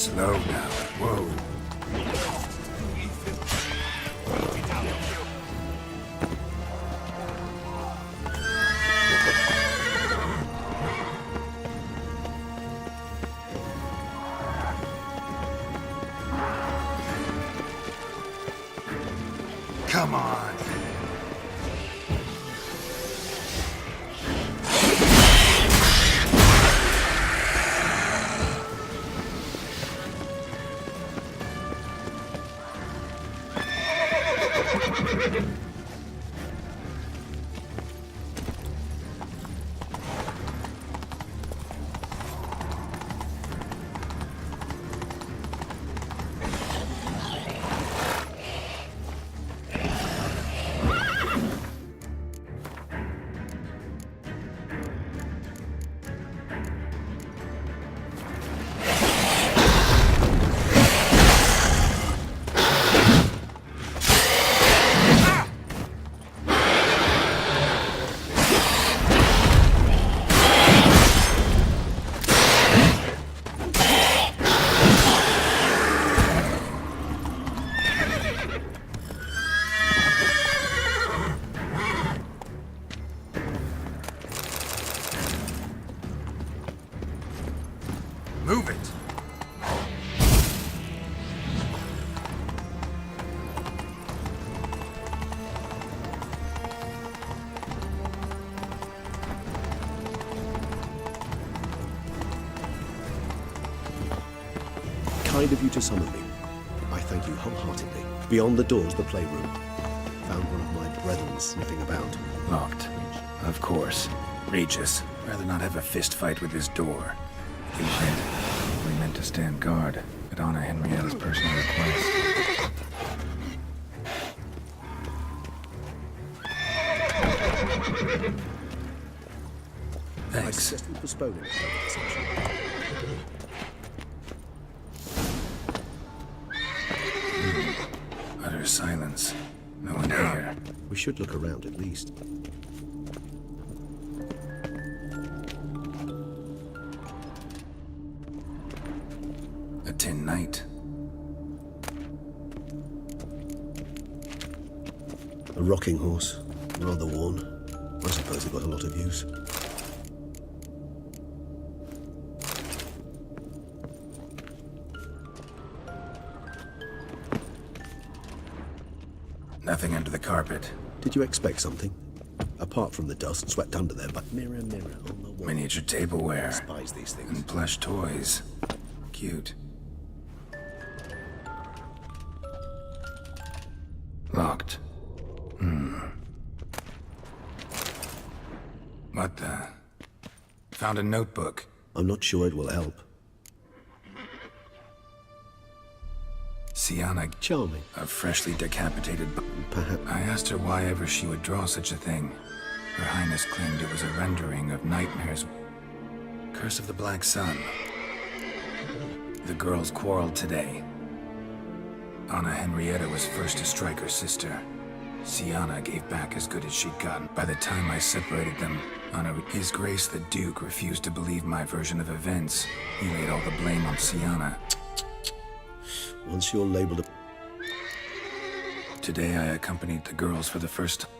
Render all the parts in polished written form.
Slow now. Whoa. Come on. Move it! Kind of you to summon me. I thank you wholeheartedly. Beyond the doors, the playroom. Found one of my brethren sniffing about. Locked. Of course. Regis. Rather not have a fist fight with this door. He did. We meant to stand guard, but honor Henrietta's personal request. I Thanks. suggest we postpone it until the session. Utter silence. No one here. We should look around at least. A tin knight. A rocking horse. Rather worn. I suppose it got a lot of use. Nothing under the carpet. Did you expect something? Apart from the dust swept under there, but mirror, mirror on the wall. Miniature I tableware. despise these things. And plush toys. Cute. Locked. What the? Found a notebook. I'm not sure it will help. Sienna, Charming, a freshly decapitated perhaps. I asked her why ever she would draw such a thing. Her Highness claimed it was a rendering of Nightmare's Curse of the Black Sun. The girls quarreled today. Anna Henrietta was first to strike her sister. Sienna gave back as good as she'd gotten. By the time I separated them, His Grace the Duke refused to believe my version of events. He laid all the blame on Sienna. Once you're labeled a... Today I accompanied the girls for the first time.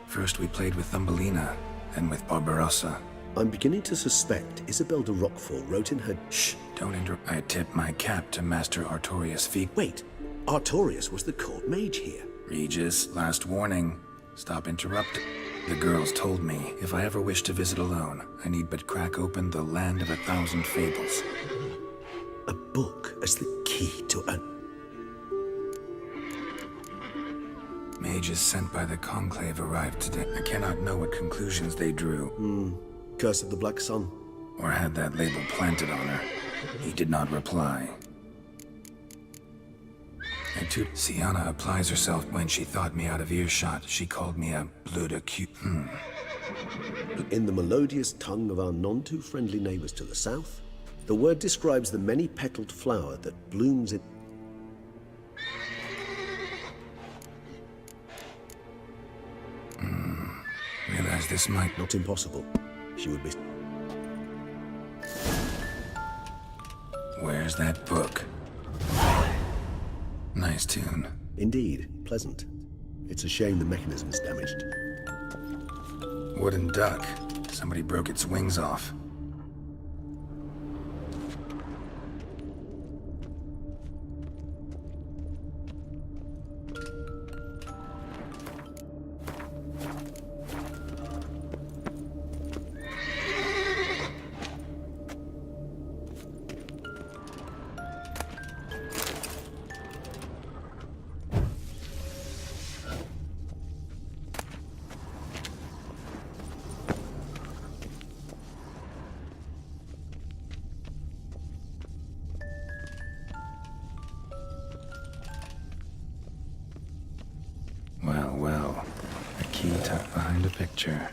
First we played with Thumbelina, then with Barbarossa. I'm beginning to suspect Isabel de Roquefort wrote in her... Shh! Don't interrupt. I tip my cap to Master Artorius Feek. Wait! Artorius was the court mage here. Regis, last warning. Stop interrupting. The girls told me if I ever wish to visit alone, I need but crack open the Land of 1,000 Fables. A book as the key to a... Mages sent by the Conclave arrived today. I cannot know what conclusions they drew. Curse of the Black Sun. Or had that label planted on her. He did not reply. Sienna applies herself. When she thought me out of earshot, she called me a bleu de cul. In the melodious tongue of our none-too-friendly neighbors to the south, the word describes the many-petaled flower that blooms in... Realize this might... Not impossible. She would be... Where's that book? Nice tune. Indeed, pleasant. It's a shame the mechanism is damaged. Wooden duck. Somebody broke its wings off. Well, a key tucked behind a picture.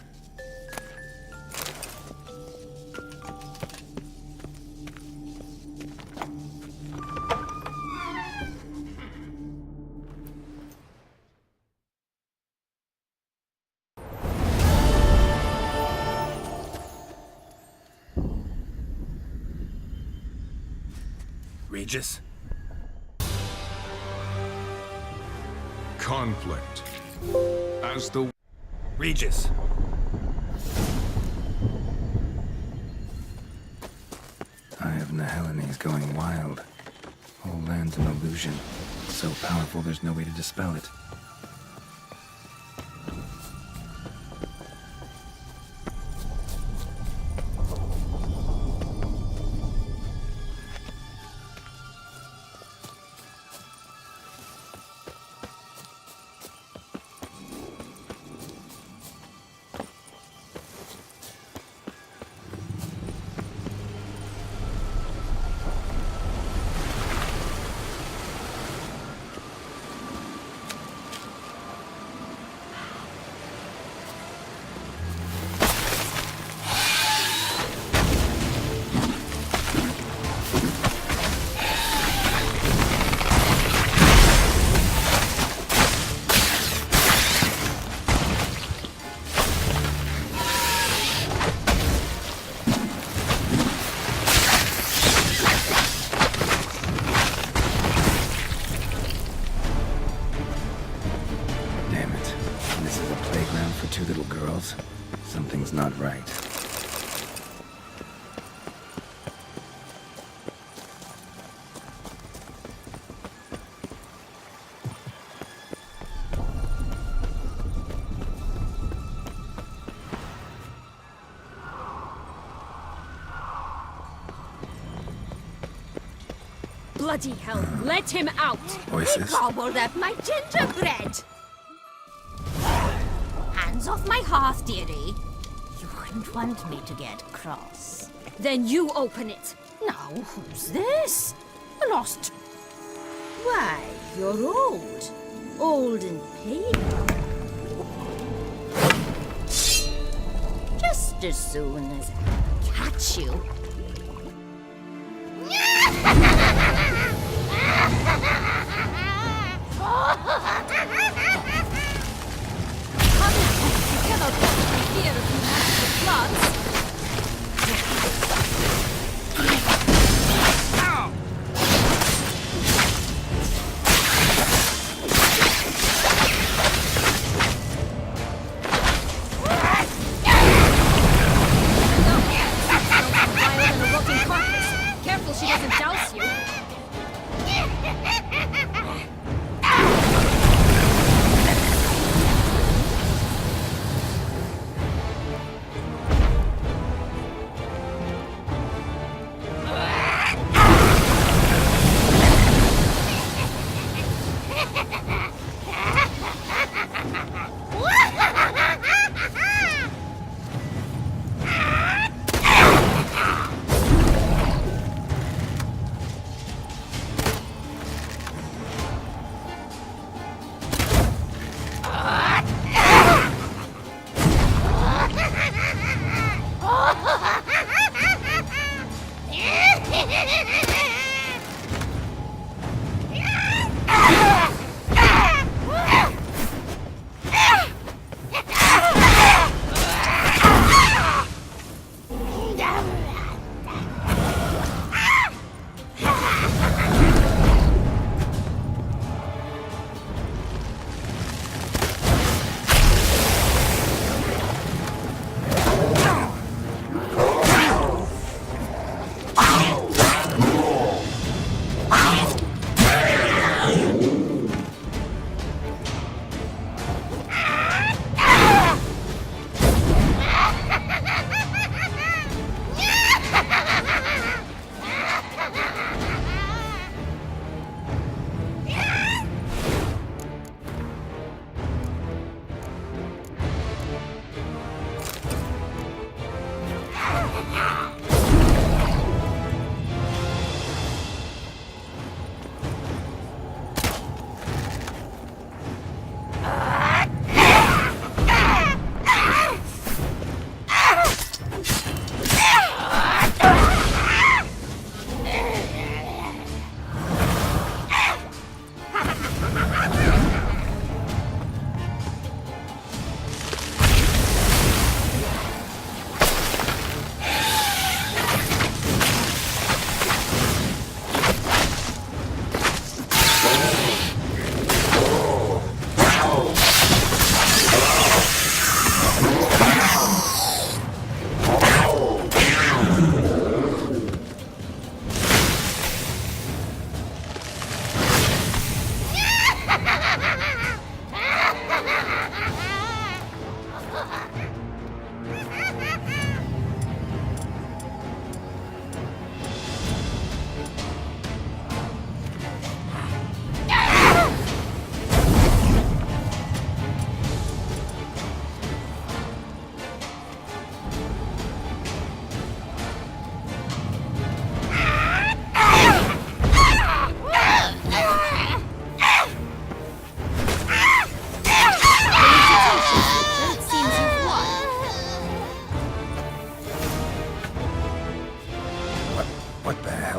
Regis? Conflict. As the Regis! Eye of Nehelene going wild. Whole land's an illusion. So powerful there's no way to dispel it. Two little girls. Something's not right. Bloody hell, let him out! Voices? He gobbled up my gingerbread! Hands off my hearth, dearie. You wouldn't want me to get cross. Then you open it. Now, who's this? A lost... Why, you're old. Old and pale. Just as soon as I catch you. Careful she doesn't douse you.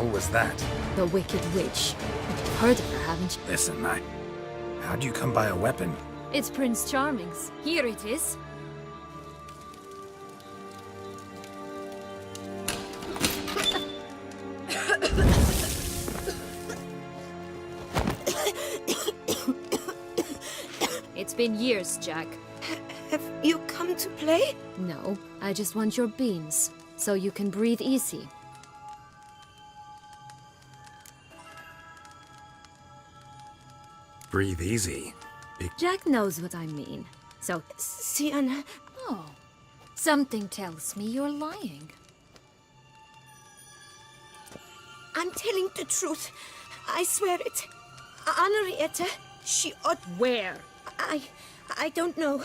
hell was that? The Wicked Witch. You've heard of her, haven't you? Listen, how'd you come by a weapon? It's Prince Charming's. Here it is. It's been years, Jack. Have you come to play? No, I just want your beans, so you can breathe easy. Breathe easy. Jack knows what I mean. So, Sienna, oh, something tells me you're lying. I'm telling the truth. I swear it. Henrietta, she ought... Where? I don't know.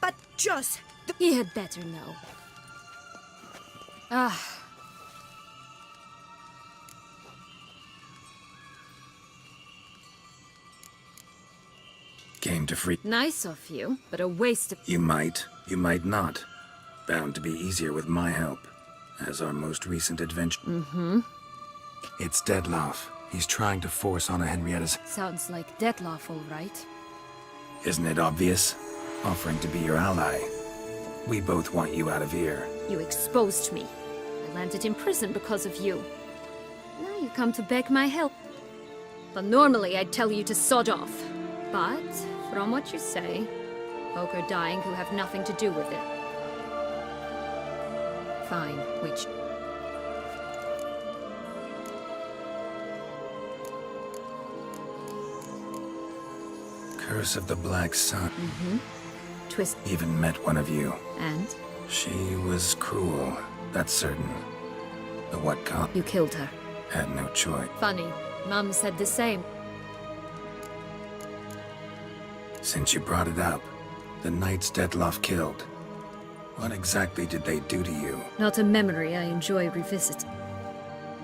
But Joss, He had better know. Ah. Came to free. Nice of you, but a waste of... You might not. Bound to be easier with my help, as our most recent adventure. Mm-hmm. It's Dettlaff. He's trying to force on Henrietta's... Sounds like Dettlaff, all right. Isn't it obvious? Offering to be your ally. We both want you out of here. You exposed me. I landed in prison because of you. Now you come to beg my help. But normally I'd tell you to sod off. But, from what you say, folk are dying who have nothing to do with it. Fine, which... Curse of the Black Sun. Twist... Even met one of you. And? She was cruel, that's certain. But what cop? You killed her. Had no choice. Funny. Mum said the same. Since you brought it up, the knights Dettlaff killed. What exactly did they do to you? Not a memory I enjoy revisiting.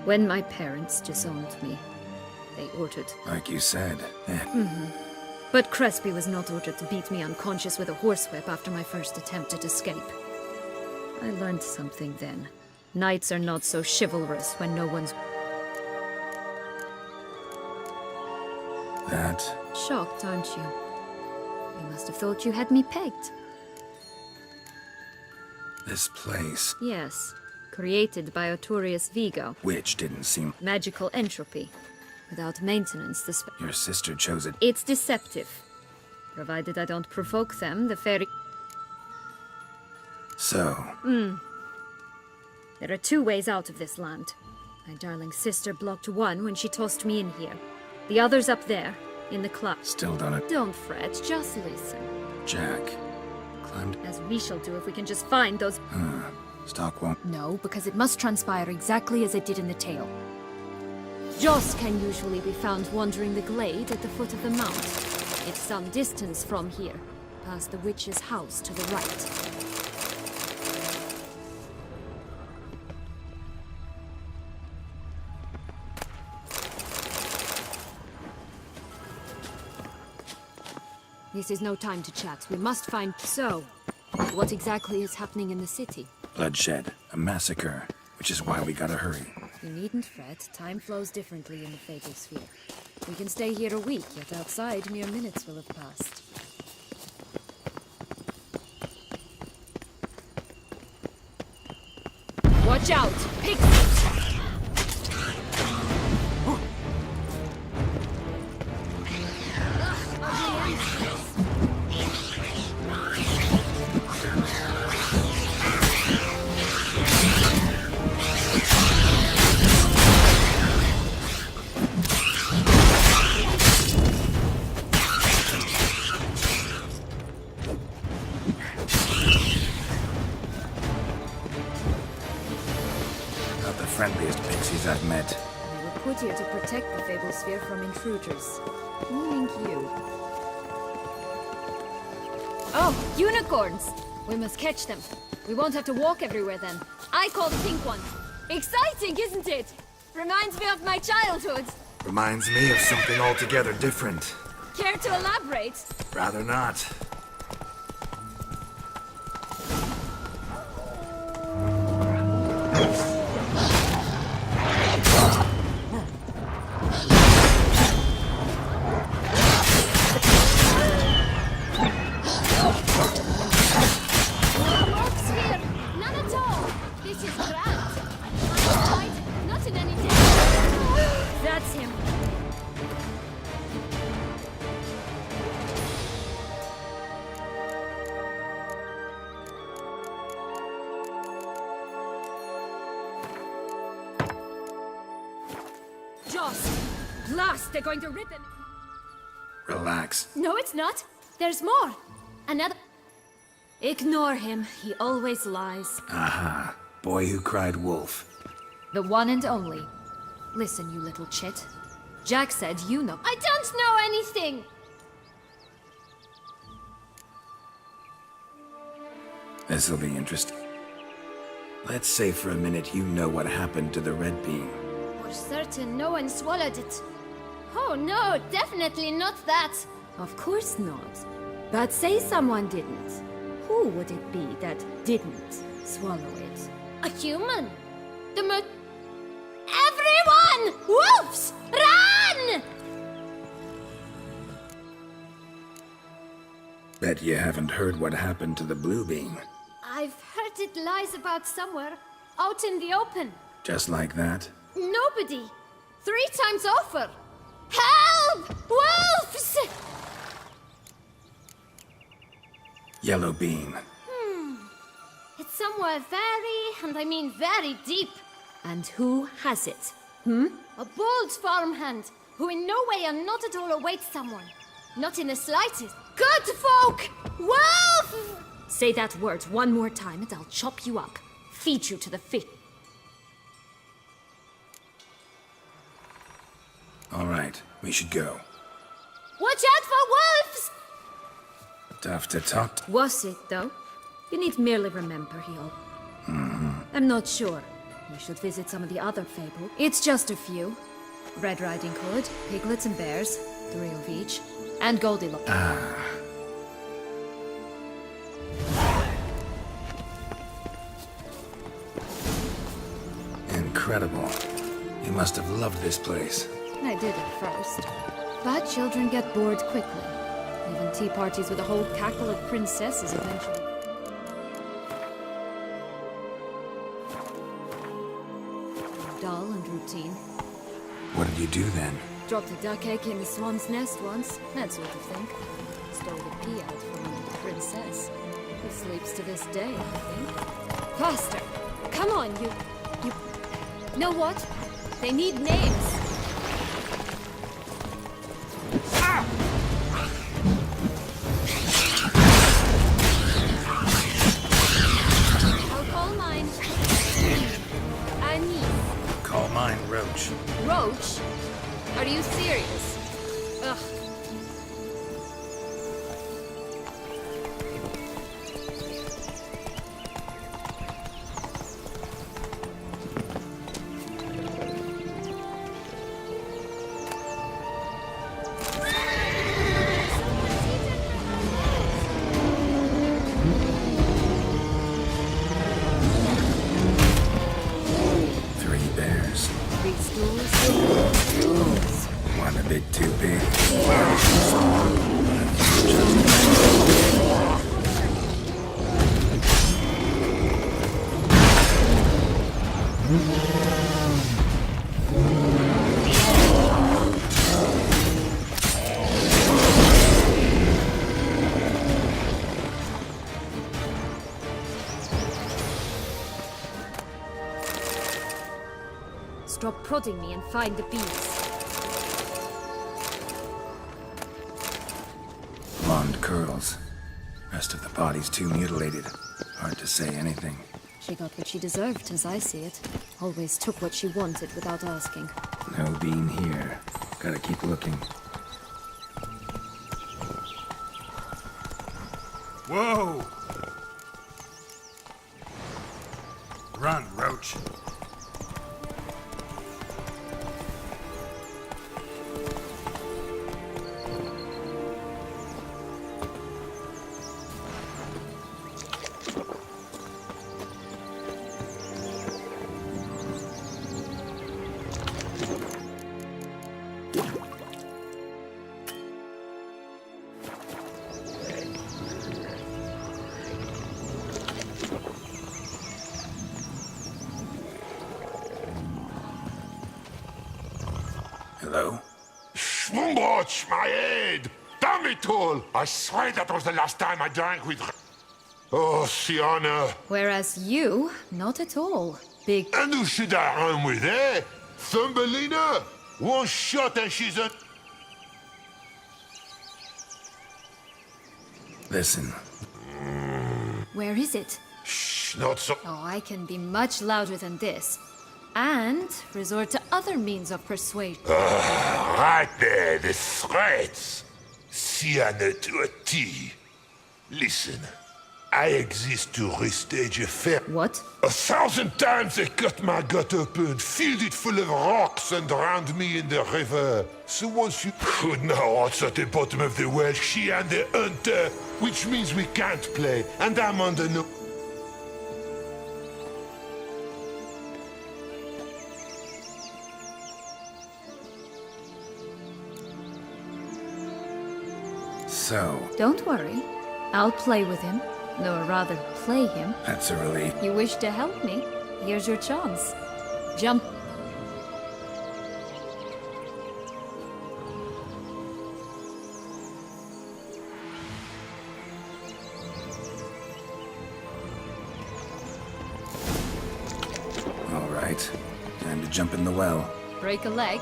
When my parents disowned me, they ordered... Like you said, But Crespi was not ordered to beat me unconscious with a horsewhip after my first attempt at escape. I learned something then. Knights are not so chivalrous when no one's... that... Shocked, aren't you? You must have thought you had me pegged. This place, Yes. Created by Artorius Vigo. which didn't seem... Magical entropy. Without maintenance, Your sister chose it. It's deceptive. Provided I don't provoke them, the fairy... So, There are two ways out of this land. My darling sister blocked one when she tossed me in here. The other's up there, in the cloud. still don't... Don't fret, just listen. Jack. Climbed... As we shall do if we can just find those... Stock won't... No, because it must transpire exactly as it did in the tale. Joss can usually be found wandering the glade at the foot of the mount. It's some distance from here, past the witch's house to the right. This is no time to chat. We must find... So, what exactly is happening in the city? Bloodshed. A massacre. Which is why we gotta hurry. You needn't fret. Time flows differently in the Fatal Sphere. We can stay here a week, yet outside mere minutes will have passed. Watch out! Pixies! Not the friendliest pixies I've met. They were put here to protect the Fable Sphere from intruders. Meaning you. Oh, unicorns! We must catch them. We won't have to walk everywhere then. I call the pink one. Exciting, isn't it? Reminds me of my childhood. Reminds me of something altogether different. Care to elaborate? Rather not. lost! Blast, they're going to rip them. Relax. No, it's not. There's more. Another. Ignore him. He always lies. Aha. Boy who cried wolf. The one and only. Listen, you little chit. Jack said you know. I don't know anything! This'll be interesting. Let's say for a minute you know what happened to the red bean. For certain, no one swallowed it. Oh no, definitely not that. Of course not. But say someone didn't. Who would it be that didn't swallow it? A human. Everyone! Wolves! Run! Bet you haven't heard what happened to the blue bean. I've heard it lies about somewhere, out in the open. Just like that? Nobody. 3 times over. Help! Wolves! Yellow bean. It's somewhere very, and I mean very deep. And who has it? A bold farmhand, who in no way and not at all awaits someone. Not in the slightest. Good folk! Wolf! Say that word one more time and I'll chop you up. Feed you to the fish. All right, we should go. Watch out for wolves! Tough to talk to. Was it, though? You need merely remember, he'll... I'm not sure. You should visit some of the other fables. It's just a few. Red Riding Hood, piglets and bears, 3 of each, and Goldilocks. Incredible. You must have loved this place. I did at first. But children get bored quickly. Even tea parties with a whole cackle of princesses eventually. Dull and routine. What did you do then? Dropped a duck egg in the swan's nest once, that sort of thing. Stole the pea out from under the princess. Who sleeps to this day, I think. Faster! Come on, you... Know what? They need names. I'll call mine. Annie. Call mine Roach. Roach? Are you serious? Ugh. One a bit too big. Stop prodding me and find the bees. Blonde curls. Rest of the body's too mutilated. Hard to say anything. She got what she deserved, as I see it. Always took what she wanted without asking. No bean here. Gotta keep looking. Whoa! Run, Roach. Hello? Schwumbotsch, my head! Damn it all! I swear that was the last time I drank with... Oh, Sienna. Whereas you, not at all. Big... And who should I run with, eh? Thumbelina? One shot and she's a... Listen, Where is it? Shh, not so... Oh, I can be much louder than this. And resort to other means of persuasion. Right there, the threats. Sienna to a T. Listen, I exist to restage a fair... What? 1,000 times they cut my gut open, filled it full of rocks and drowned me in the river. So once you put now hearts at the bottom of the well, she and the hunter, which means we can't play, and I'm under no... so, Don't worry. I'll play with him. Or rather, play him. that's a relief. You wish to help me? Here's your chance. Jump. All right, time to jump in the well. Break a leg.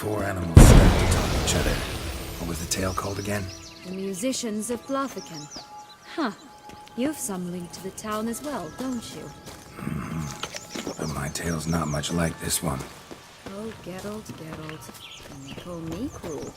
Four animals stacked atop each other. What was the tale called again? The musicians of Blaviken. Huh. You've some link to the town as well, don't you? But my tale's not much like this one. Oh, Geralt, Geralt. Don't call me cruel.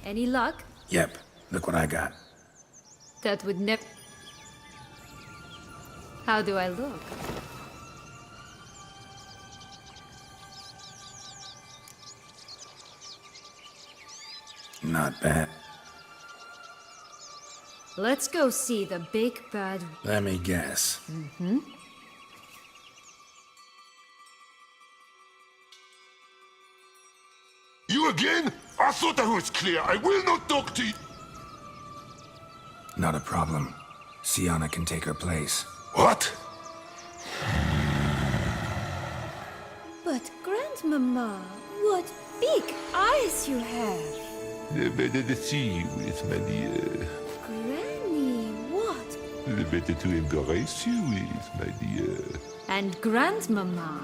Any luck? Yep, look what I got. That would never... How do I look? Not bad. Let's go see the big bad... Let me guess. You again? I thought I was clear. I will not talk to you. Not a problem. Sienna can take her place. What? But Grandmama, what big eyes you have. Better to see you with my dear. Granny, what? Better to embrace you with my dear. And Grandmama,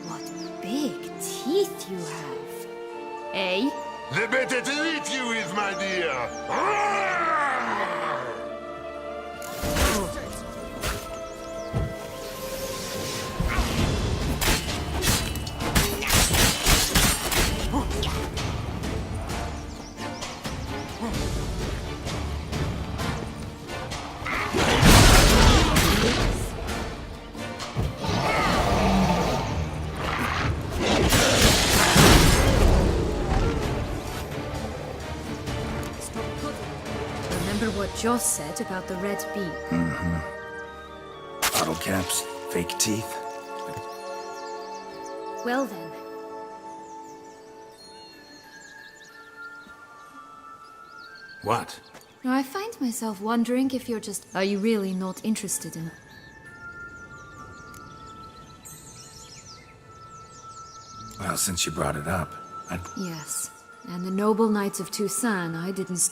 what big teeth you have. Eh? The better to eat you with, my dear. Joss said about the red bee. Bottle caps, fake teeth. Well then. What? Now, I find myself wondering if you're just... Are you really not interested in... Well, since you brought it up, Yes. And the noble knights of Toussaint, I didn't...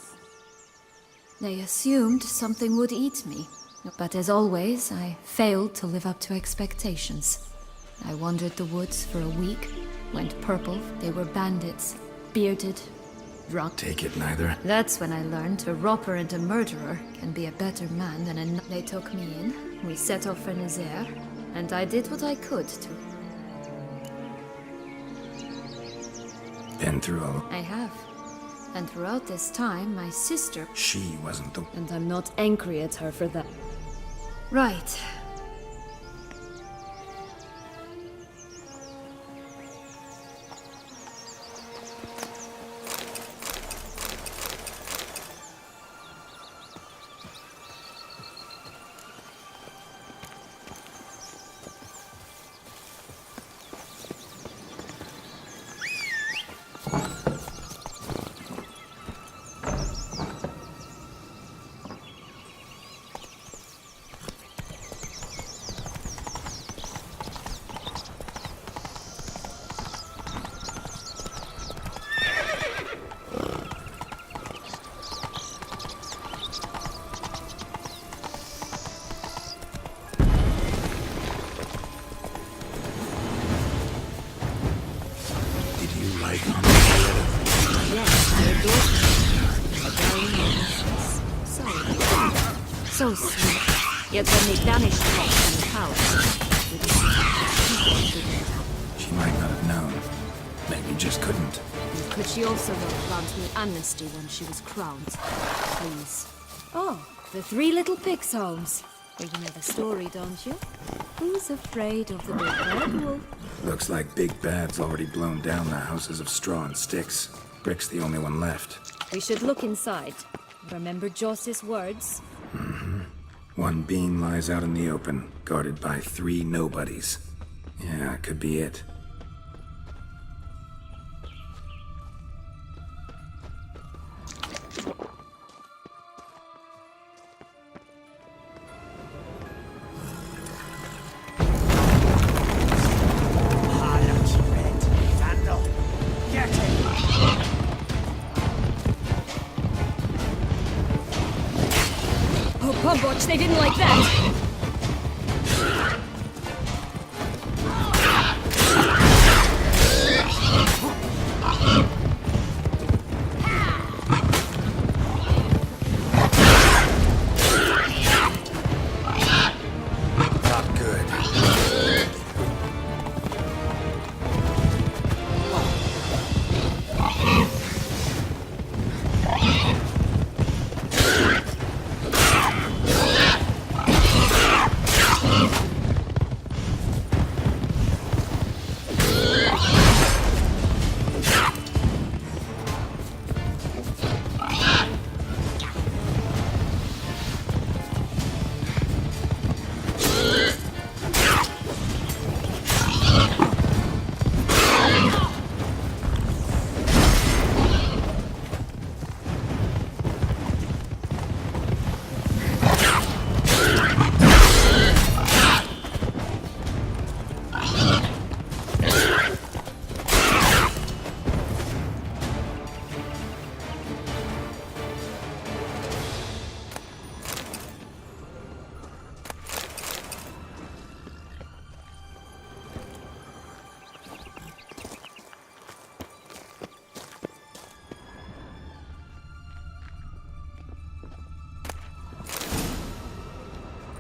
They assumed something would eat me. But as always, I failed to live up to expectations. I wandered the woods for a week, went purple. They were bandits, bearded, drunk. take it neither. That's when I learned a robber and a murderer can be a better man than a... They took me in, we set off for Nazaire, and I did what I could to... Been through all. I have. And throughout this time, my sister... She wasn't the... And I'm not angry at her for that. Right. Did you like on Yes, I adored her. A darling little sis. So sweet. Yet when they banished her from the palace, we decided She might not have known. Maybe just couldn't. Could she also not grant me amnesty when she was crowned? Please. Oh, the three little pigs' homes. Well, you know the story, don't you? Who's afraid of the big bad wolf? Looks like Big Bad's already blown down the houses of straw and sticks. Brick's the only one left. We should look inside. Remember Joss's words? One beam lies out in the open, guarded by 3 nobodies. Yeah, could be it. Oh, Pumbotch, they didn't like that! Not good.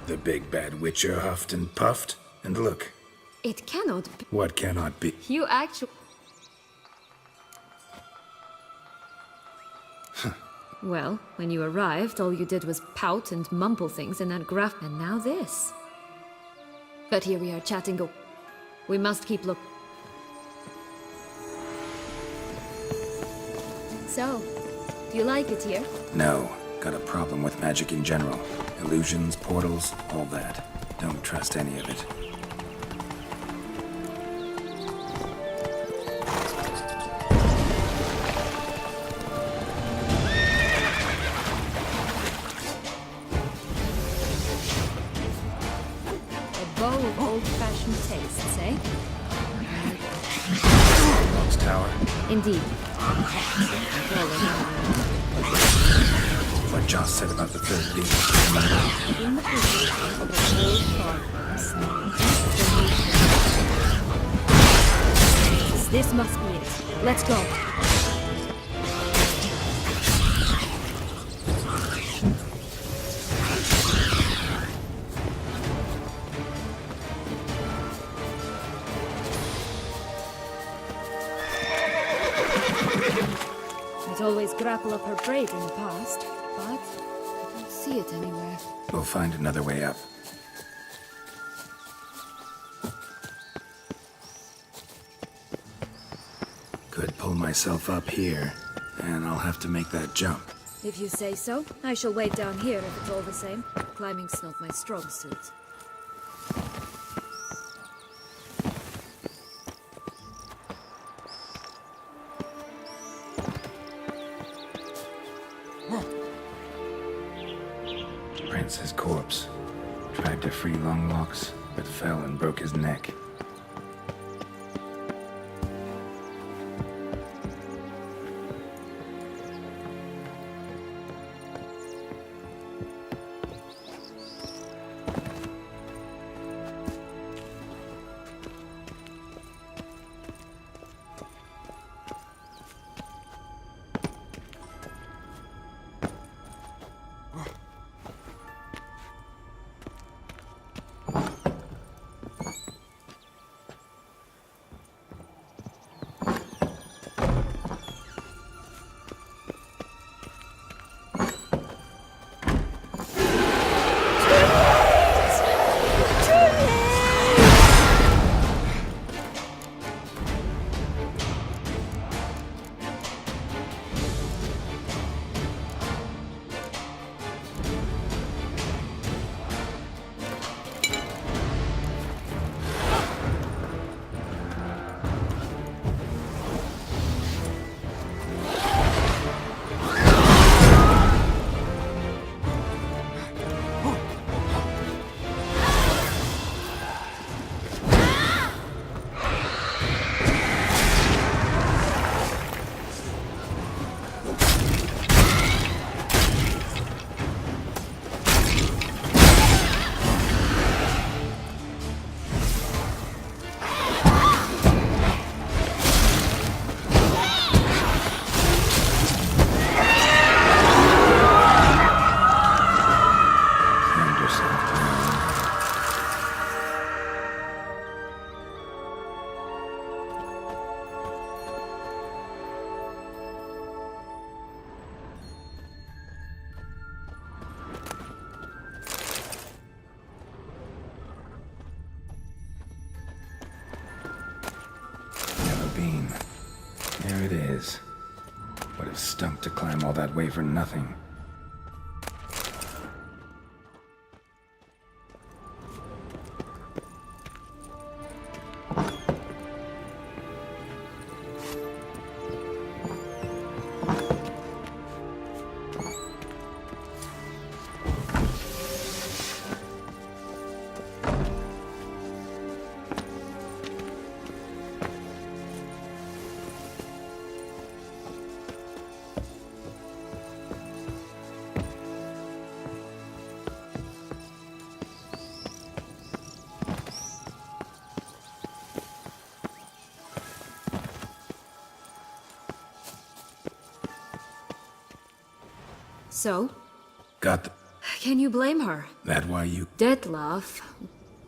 The big bad witcher huffed and puffed, and look, It cannot be. what cannot be. You actually... Well, when you arrived, all you did was pout and mumble things in that graph, and now this. But here we are chatting. Go. We must keep look. So, do you like it here? No, Got a problem with magic in general. Illusions, portals, all that. Don't trust any of it. A bow of old-fashioned tastes, eh? Lost Tower. Indeed. What Joss said about the third being. In the position of a old farmhouse, this must be it. Let's go. I'd always grapple up her braid in the past, but I don't see it anywhere. We'll find another way up. Could pull myself up here, and I'll have to make that jump. If you say so, I shall wait down here if it's all the same. Climbing's not my strong suit. Prince's corpse. Tried to free Longlocks, but fell and broke his neck. There it is. Would have stunk to climb all that way for nothing. So? Got the... Can you blame her? That why you... Dettlaff?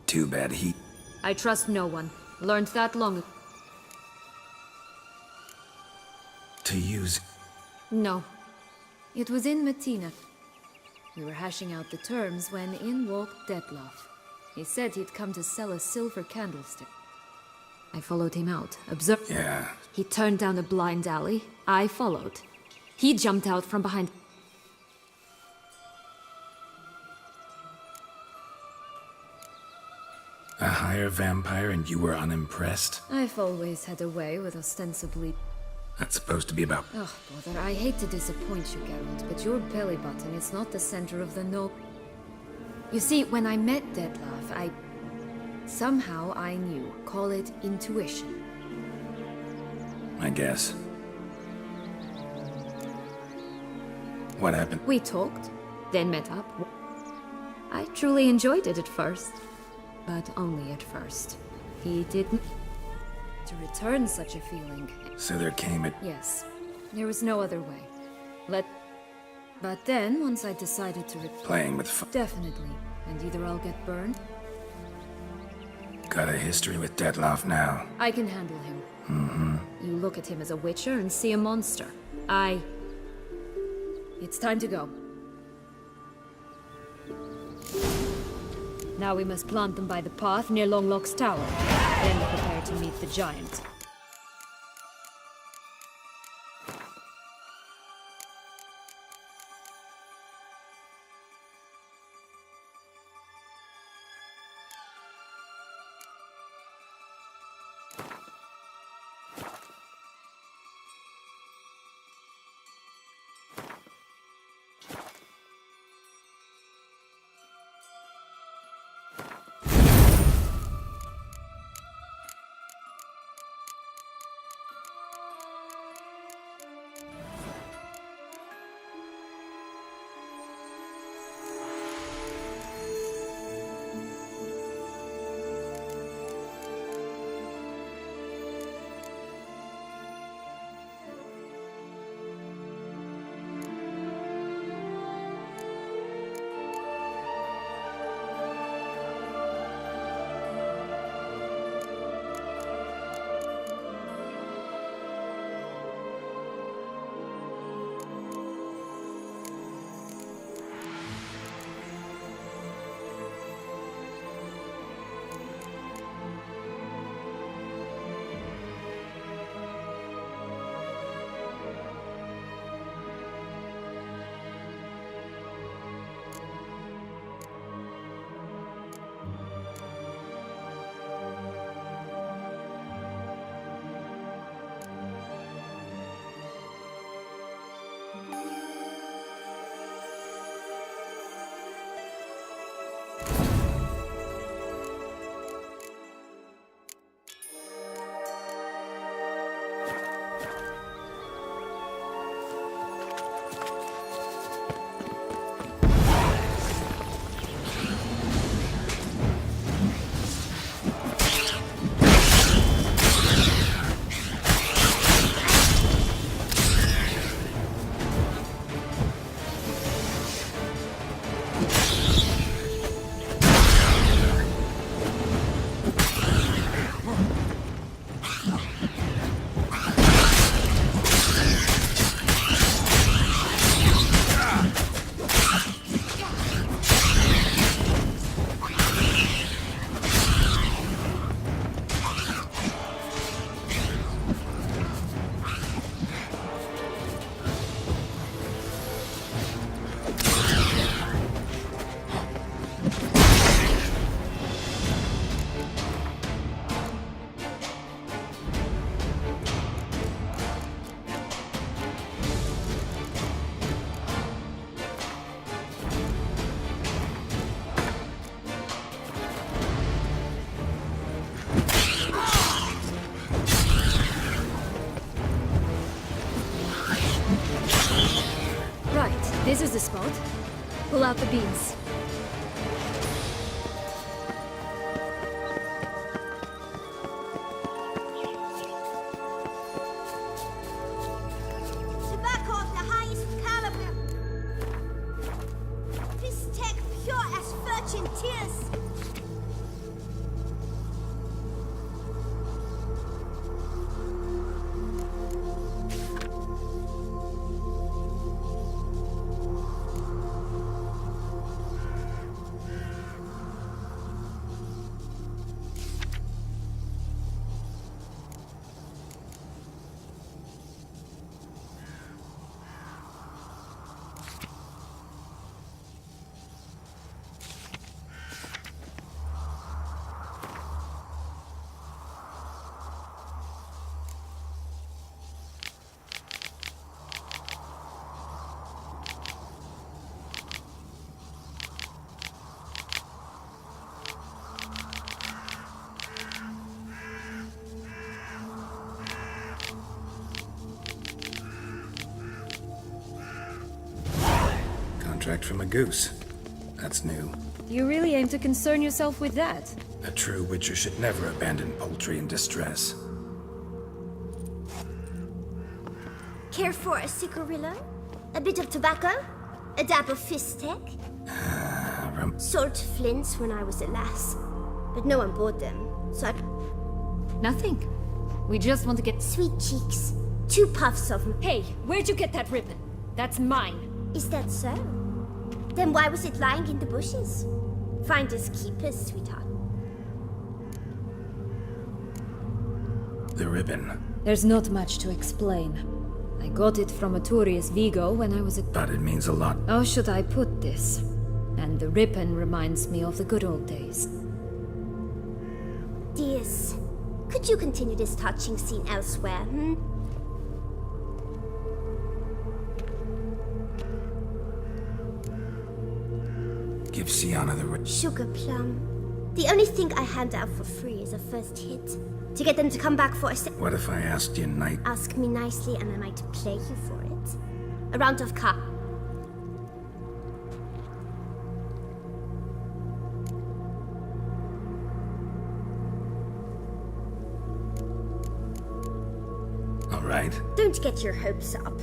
Too bad he... I trust no one. Learned that long ago. To use... No. It was in Matina. We were hashing out the terms when in walked Dettlaff. He said he'd come to sell a silver candlestick. I followed him out, observed. Yeah. He turned down a blind alley. I followed. He jumped out from behind. vampire and you were unimpressed? I've always had a way with ostensibly... That's supposed to be about... Oh, bother, I hate to disappoint you, Geralt, but your belly button is not the center of the no... You see, when I met Detlef, somehow I knew. Call it intuition. I guess. What happened? We talked, then met up. I truly enjoyed it at first. But only at first. He didn't... To return such a feeling... So there came a... Yes. There was no other way. But then, once I decided to... Playing with fire. Definitely. And either I'll get burned... Got a history with Detlef now. I can handle him. You look at him as a witcher and see a monster. It's time to go. Now we must plant them by the path near Longlock's tower. Then prepare to meet the giant. This is the spot. Pull out the beams. Tobacco of the highest caliber. This tech pure as virgin tears. expect from a goose. That's new. Do you really aim to concern yourself with that? A true witcher should never abandon poultry in distress. Care for a cigarillo? A bit of tobacco? A dab of fistek? Salt flints when I was a lass. But no one bought them, so I... Nothing. We just want to get... Sweet cheeks. 2 puffs of them. Hey, where'd you get that ribbon? That's mine. Is that so? Then why was it lying in the bushes? Finders keepers, sweetheart. The ribbon. There's not much to explain. I got it from a Turius Vigo when I was a... But it means a lot. How should I put this? And the ribbon reminds me of the good old days. Dears, could you continue this touching scene elsewhere, hmm? Give Sienna the ribbon. Sugar plum. The only thing I hand out for free is a first hit. To get them to come back for a What if I asked you night? Ask me nicely and I might play you for it. A round of cards. All right. Don't get your hopes up.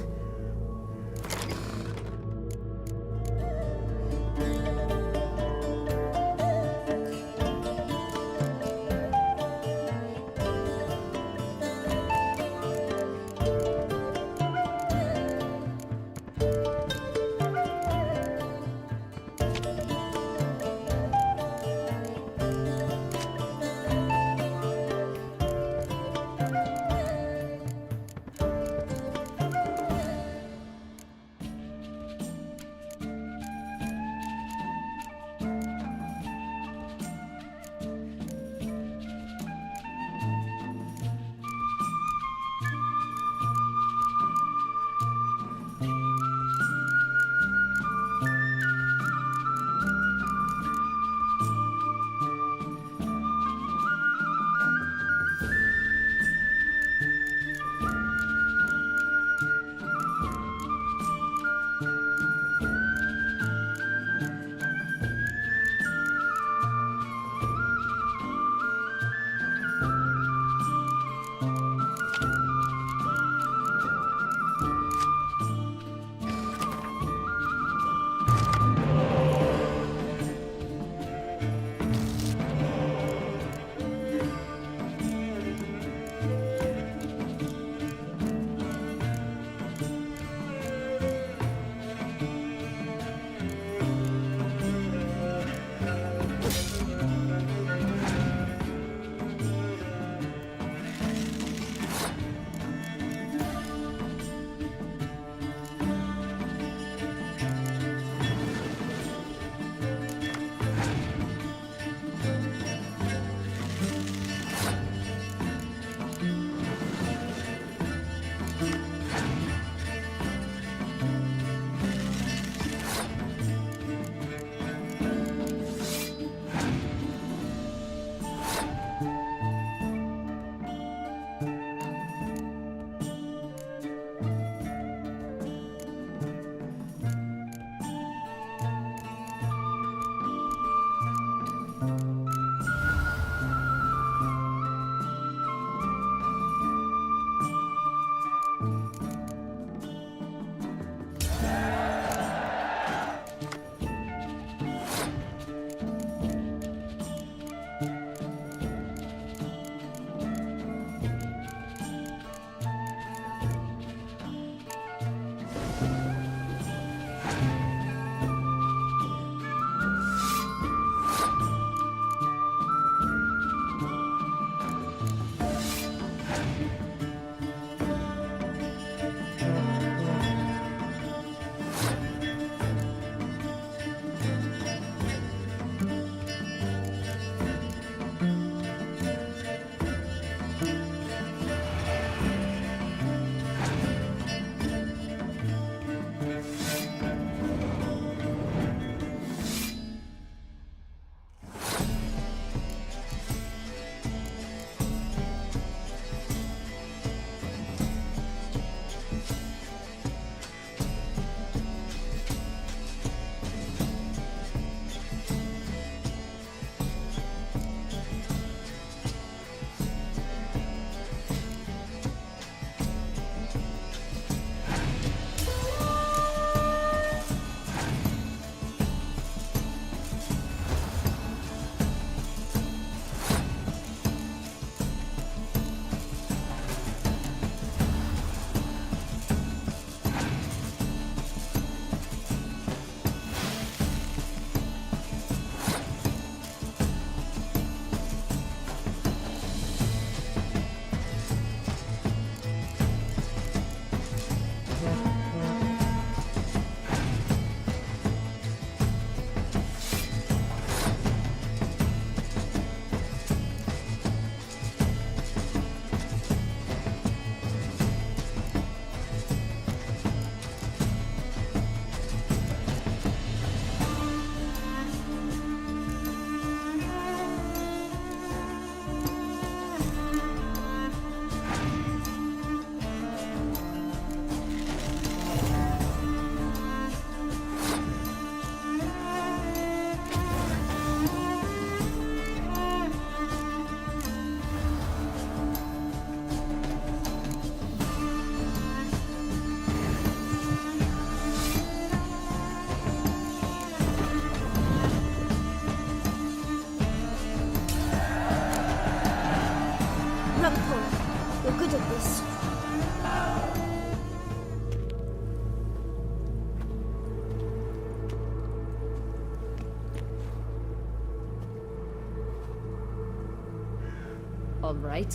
all right.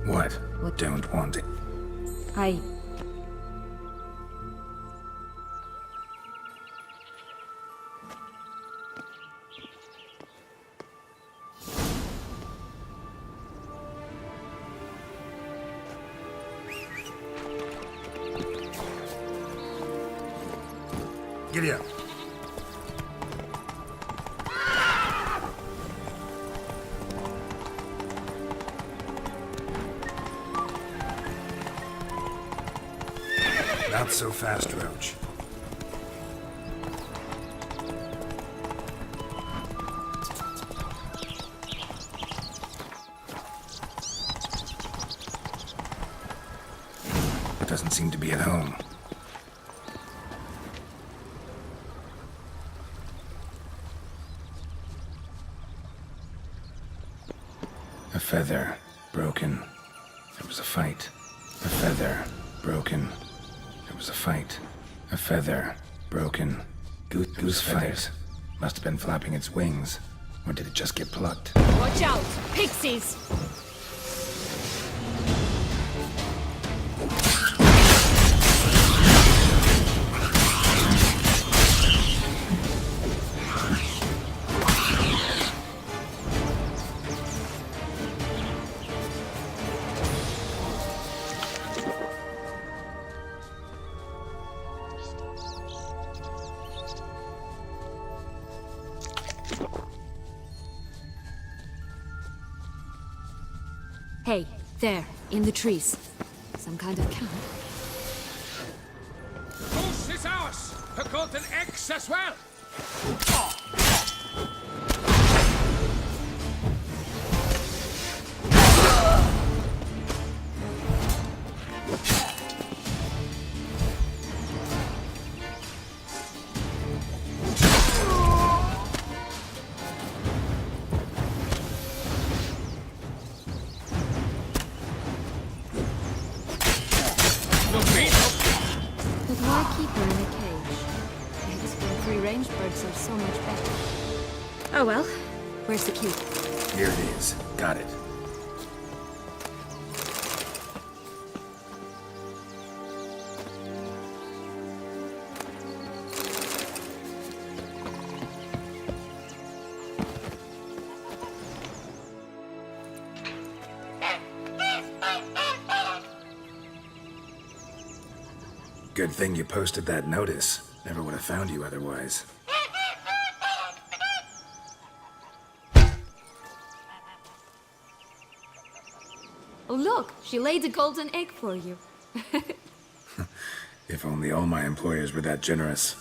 What? What? Don't want it. I... Giddy up. Not so fast, Roach. Doesn't seem to be at home. A feather broken. There was a fight. A feather broken. There was a fight. A feather broken. Goose fight. Must have been flapping its wings. Or did it just get plucked? Watch out! Pixies! Hey, there, in the trees. Some kind of camp. Goose is ours! A golden X as well! But why keep her in a cage? Eggs from free-range birds are so much better. Oh well, where's the key? Here it is. Got it. Good thing you posted that notice. Never would have found you otherwise. Oh look, she laid a golden egg for you. If only all my employers were that generous.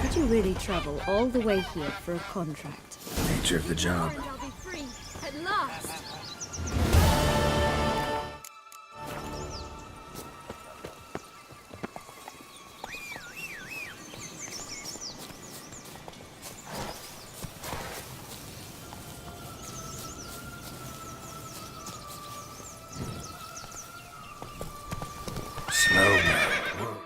Did you really travel all the way here for a contract? Nature of the job. I'll be free, at last! Slow now. Whoa.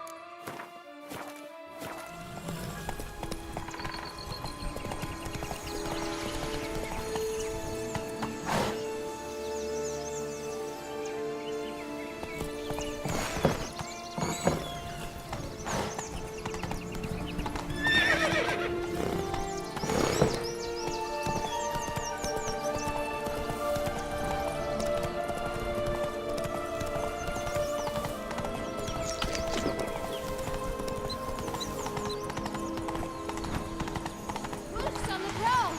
Wolf's on the prowl!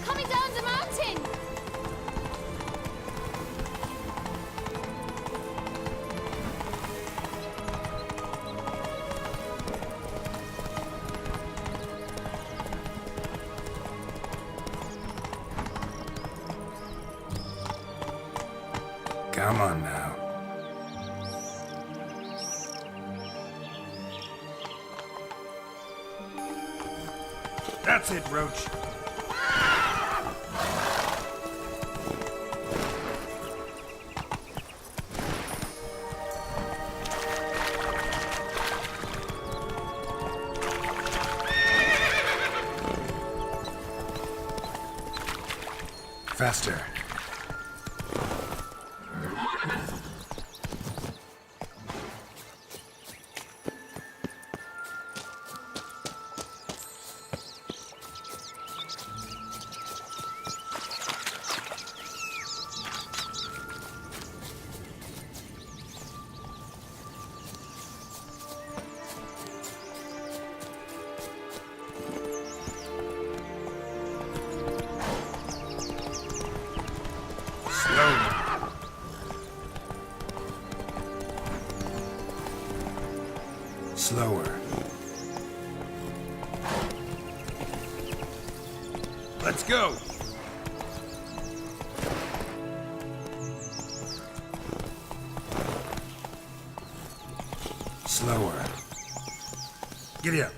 Coming down the mountain! Come on now. That's it, Roach. Faster. Slower. Let's go. Slower. Giddy up.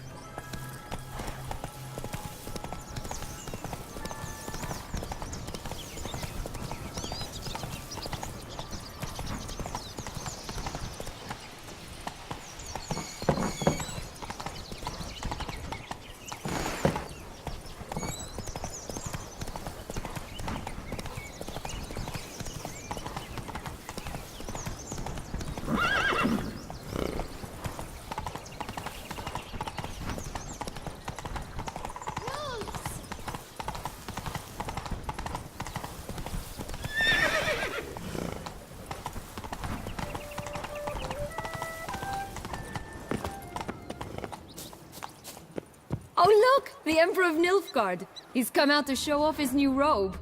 Oh look! The Emperor of Nilfgaard! He's come out to show off his new robe.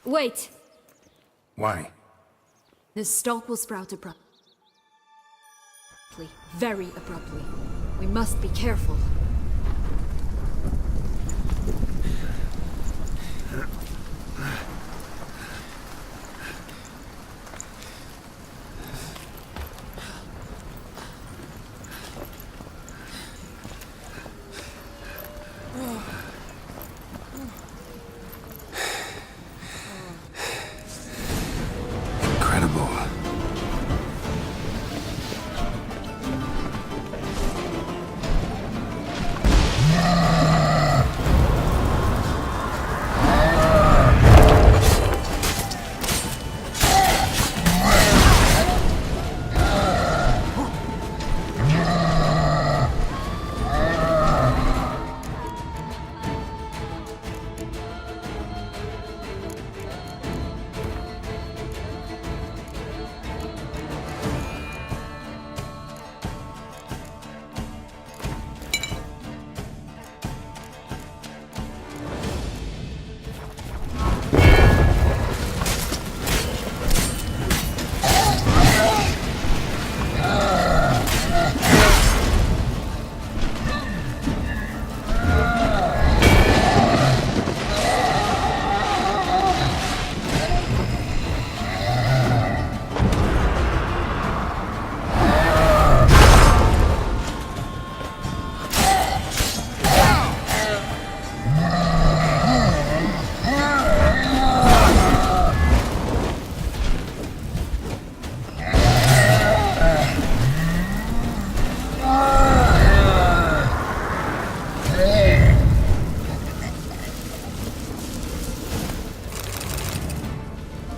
Wait! Why? The stalk will sprout abruptly. Very abruptly. We must be careful. Incredible.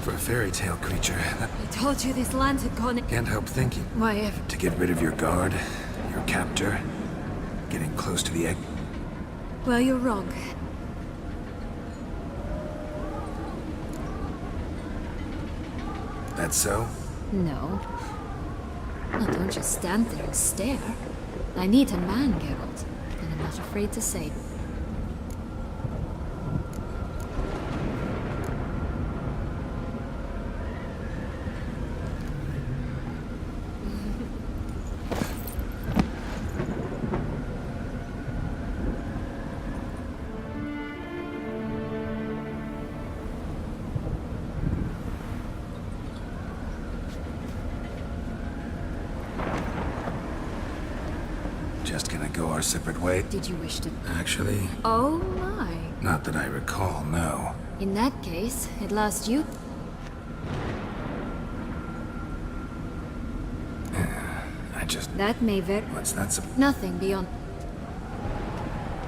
For a fairy tale creature, that I told you this land had gone. can't help thinking. Why, To get rid of your guard, your captor, getting close to the egg. well, you're wrong. That's so? No. Now don't just stand there and stare. I need a man, Geralt, and I'm not afraid to say it. Just gonna go our separate way? Did you wish to? Actually, Oh my. not that I recall, no. In that case, at last you... I just... That may very... What's that Nothing beyond...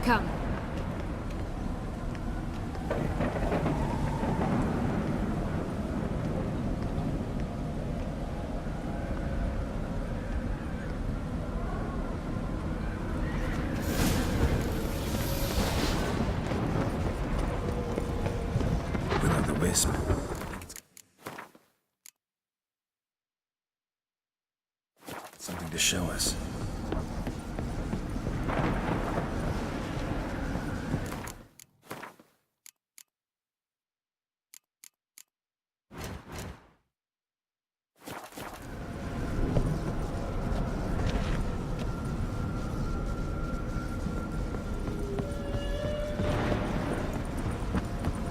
Come. Will-o'-the-wisp. Something to show us.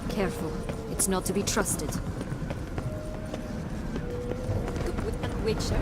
Careful. It's not to be trusted. Witcher?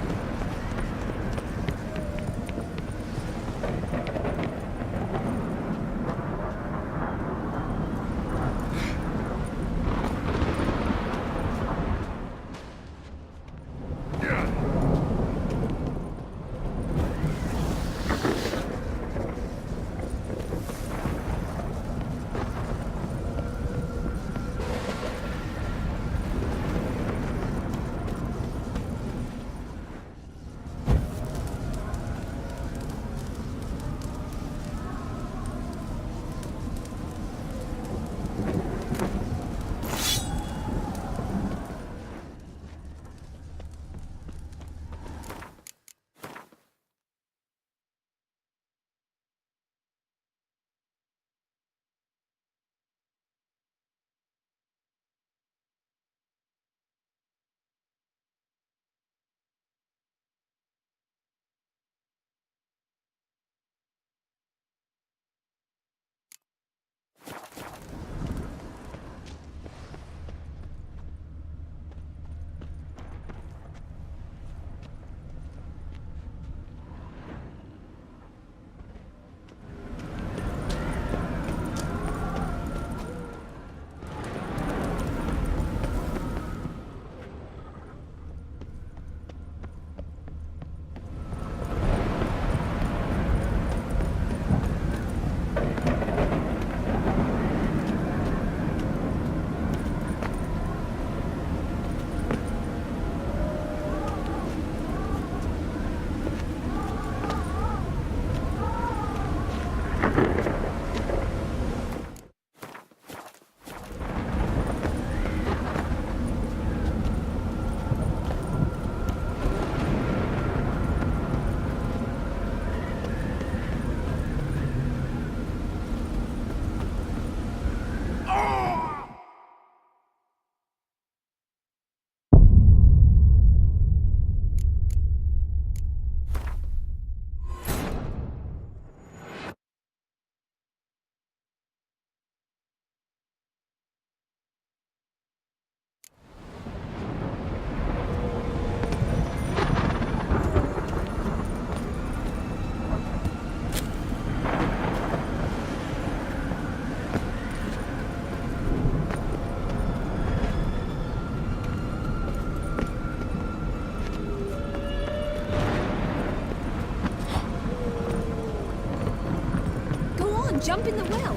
Jump in the well.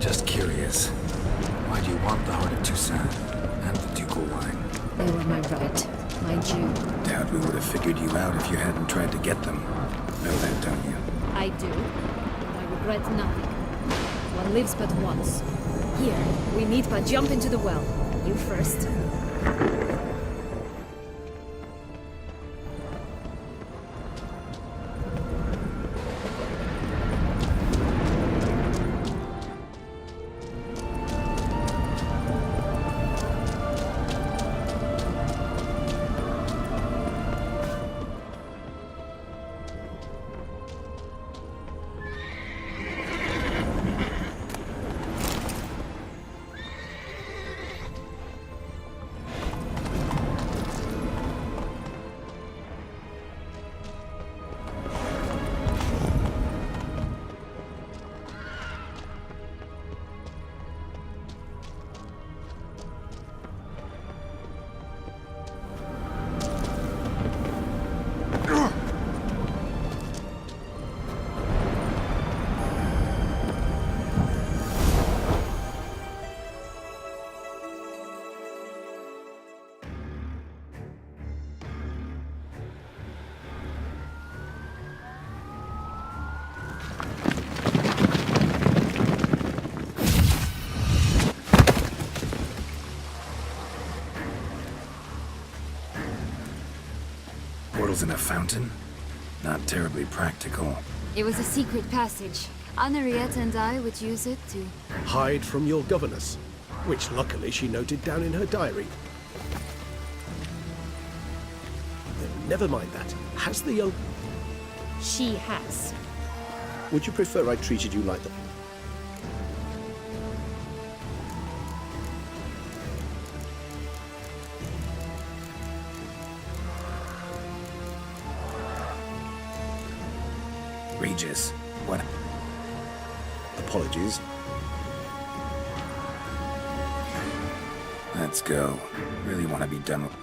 Just curious. Why do you want the heart of Toussaint and the ducal wine? They were my right. My due. Doubt we would have figured you out if you hadn't tried to get them. Know that, don't you? I do. I regret nothing. One lives but once. Here, we meet but jump into the well. You first. in a fountain? Not terribly practical. It was a secret passage. Henriette and I would use it to... Hide from your governess, which luckily she noted down in her diary. Never mind that. Has the young... She has. Would you prefer I treated you like the... Regis, what? Apologies. Let's go. Really want to be done with...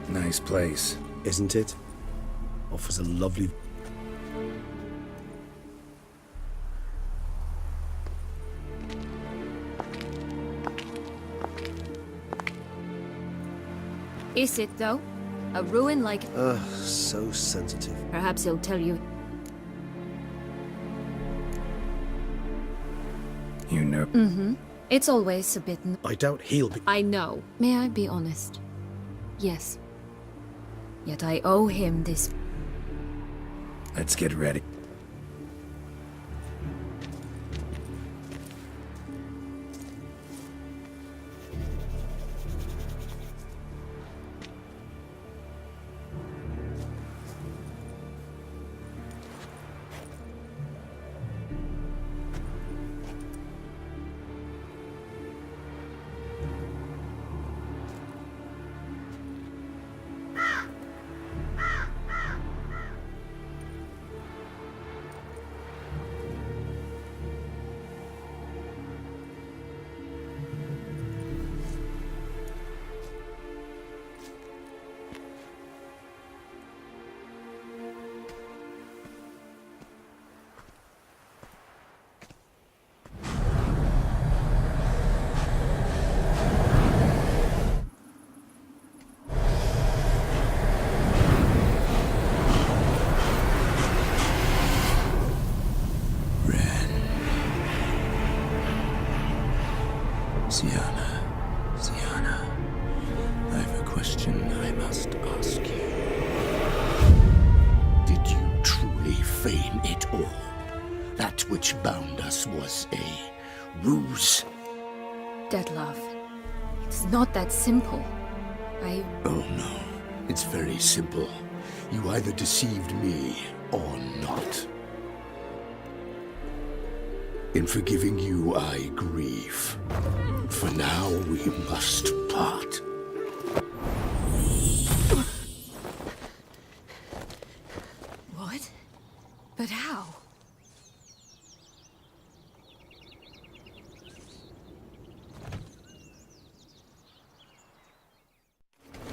Nice place. Isn't it? Offers a lovely... Is it, though? A ruin like... so sensitive. Perhaps he'll tell you. You know... It's always a bit... I doubt he'll be... I know. May I be honest? Yes. Yet I owe him this... Let's get ready. Sienna, I have a question I must ask you. Did you truly feign it all? That which bound us was a ruse? Deadlove. It's not that simple. Oh no, it's very simple. You either deceived me or not. In forgiving you, I grieve. For now, we must part. What? But how?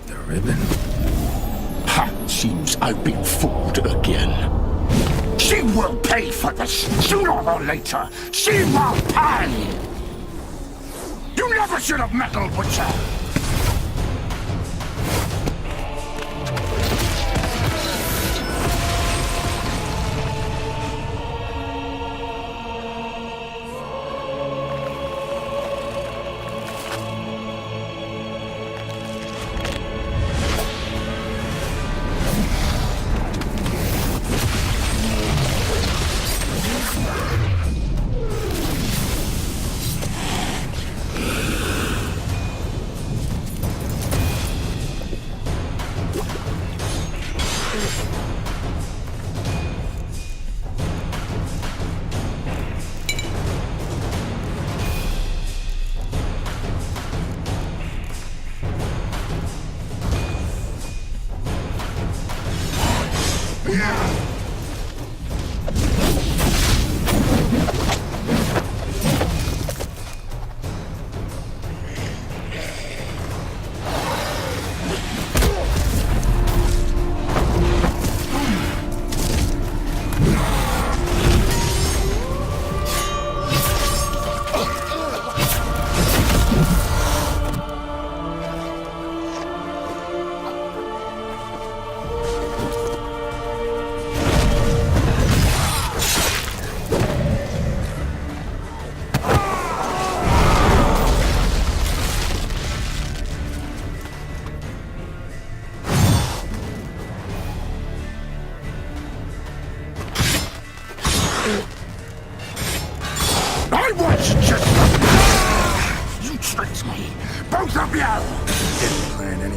The ribbon? Ha! Seems I've been fooled again. She will pay for this, sooner or later. She will pay! You never should have meddled with her!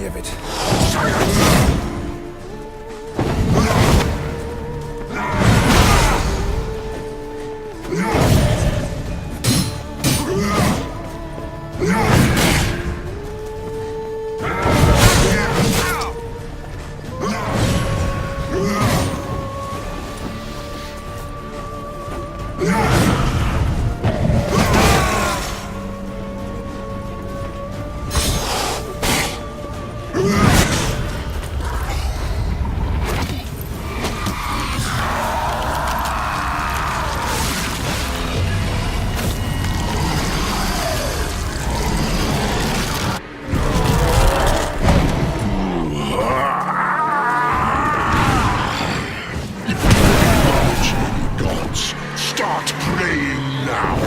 give it. Gods, start praying now!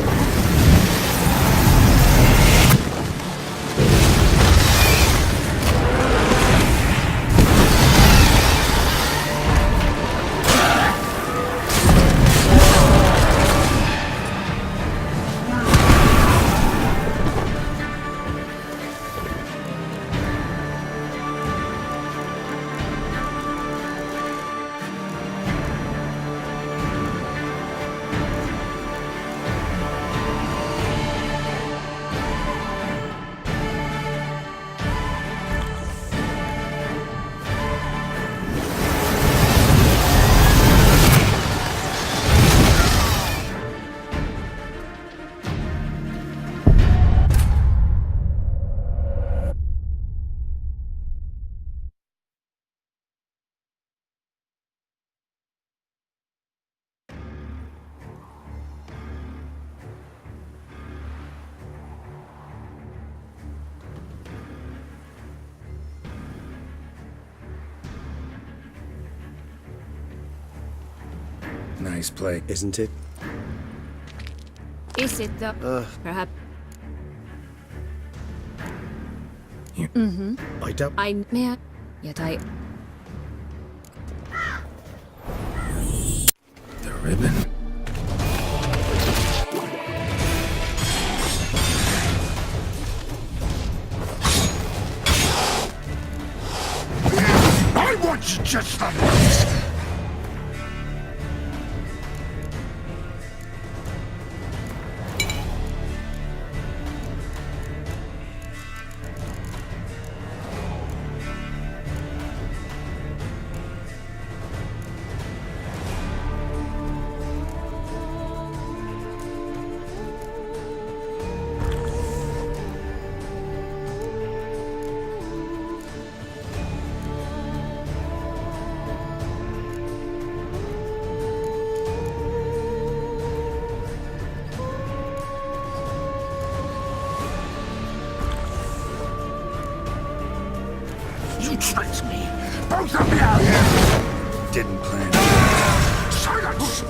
Nice play. Isn't it? Is it though? Perhaps I doubt. I may. Yet I. The ribbon. I want you just the once! You tricked me! Both of you! Didn't plan it. Silence!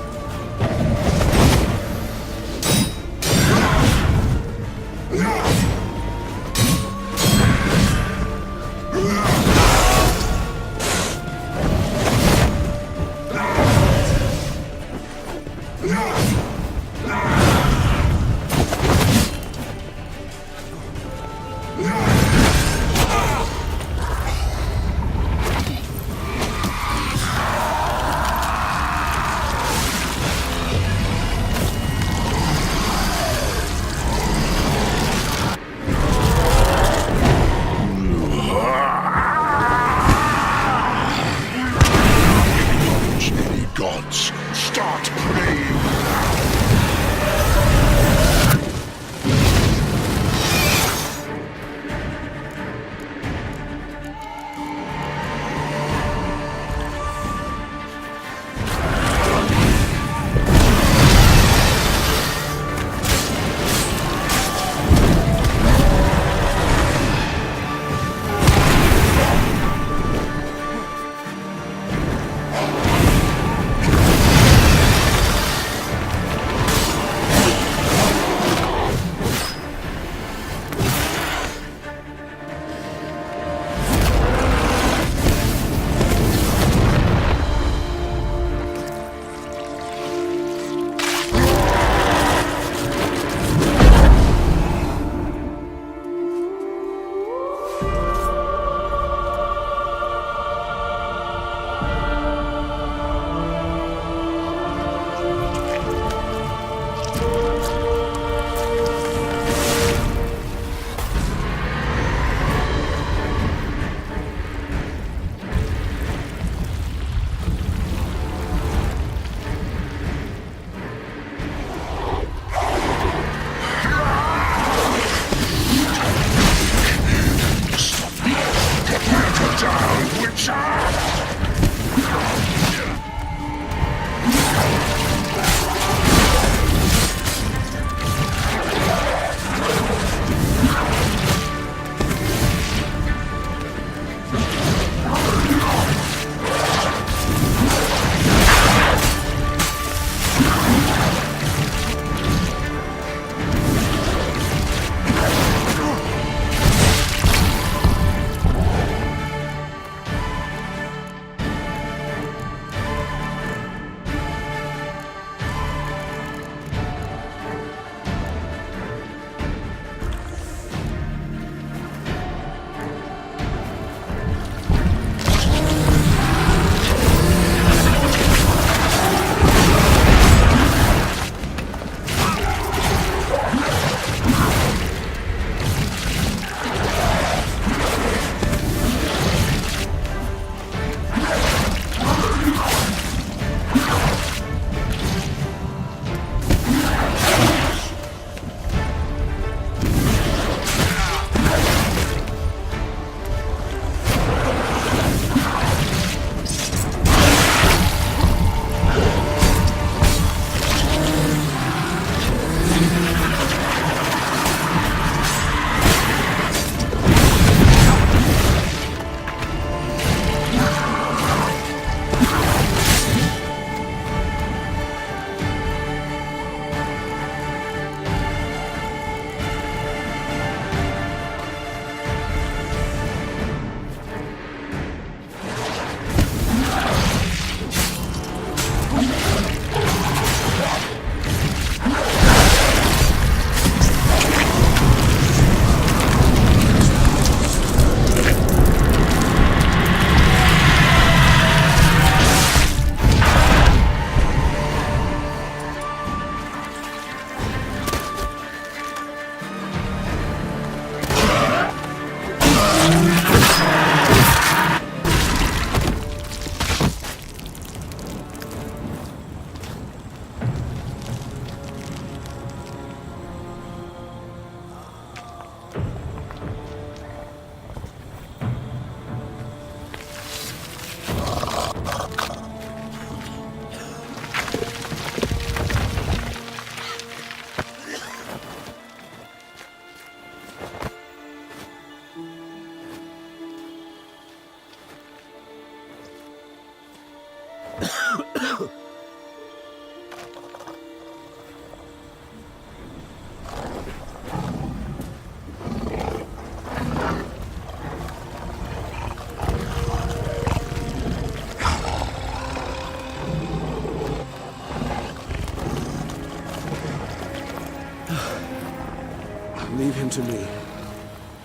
Leave him to me.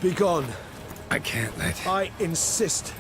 Be gone. I can't let... I insist.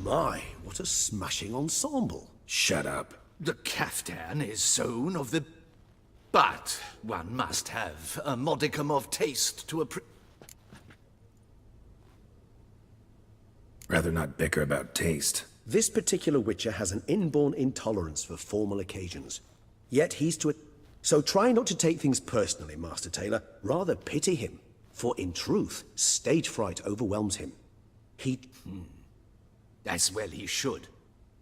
My, what a smashing ensemble. Shut up. The caftan is sewn of the... But one must have a modicum of taste to Rather not bicker about taste. This particular Witcher has an inborn intolerance for formal occasions. Yet he's to it. So try not to take things personally, Master Taylor. Rather pity him. For in truth, stage fright overwhelms him. As well he should.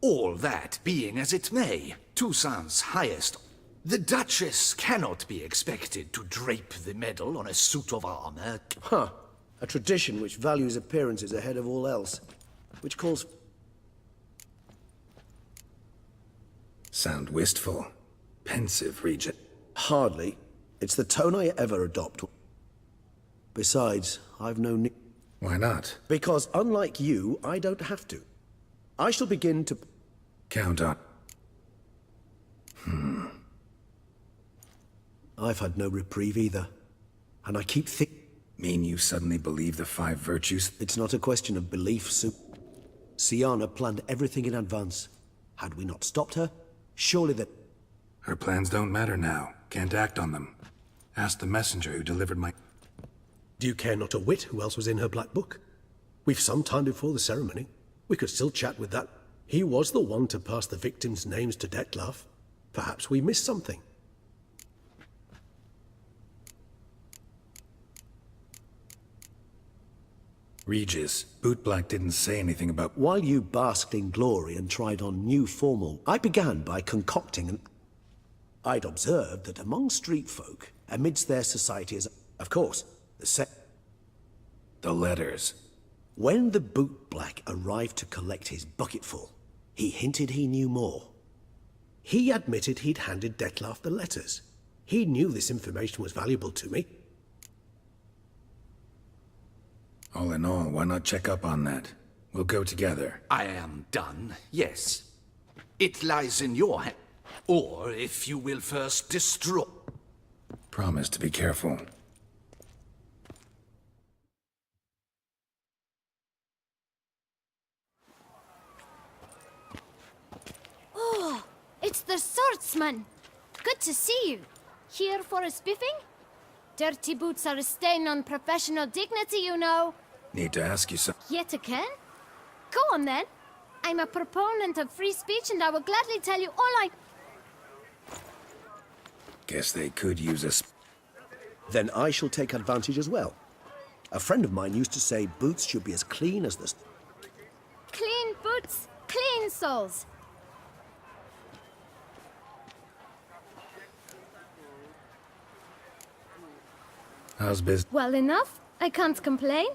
All that being as it may, Toussaint's highest. The Duchess cannot be expected to drape the medal on a suit of armor. Huh. A tradition which values appearances ahead of all else. Which calls... Sound wistful. Pensive, Regent. Hardly. It's the tone I ever adopt. Besides, I've no need... Why not? Because unlike you, I don't have to. I shall begin to... Count on. I've had no reprieve either. And I keep Mean you suddenly believe the 5 virtues? It's not a question of belief, Sienna planned everything in advance. Had we not stopped her, surely that... Her plans don't matter now. Can't act on them. Ask the messenger who delivered my... Do you care not a whit who else was in her black book? We've some time before the ceremony. We could still chat with that. He was the one to pass the victims' names to Detlef. Perhaps we missed something. Regis, Bootblack didn't say anything about... While you basked in glory and tried on new formal, I began by concocting an... I'd observed that among street folk, amidst their society is, of course, The letters. When the bootblack arrived to collect his bucketful, he hinted he knew more. He admitted he'd handed Detlef the letters. He knew this information was valuable to me. All in all, why not check up on that? We'll go together. I am done, yes. It lies in your hand. Or, if you will first destroy... Promise to be careful. Oh, it's the swordsman. Good to see you. Here for a spiffing? Dirty boots are a stain on professional dignity, you know. Need to ask you something. Yet again? Go on then. I'm a proponent of free speech and I will gladly tell you all I... Guess they could use a... Then I shall take advantage as well. A friend of mine used to say boots should be as clean as the... Clean boots, clean souls. How's business? Well enough. I can't complain.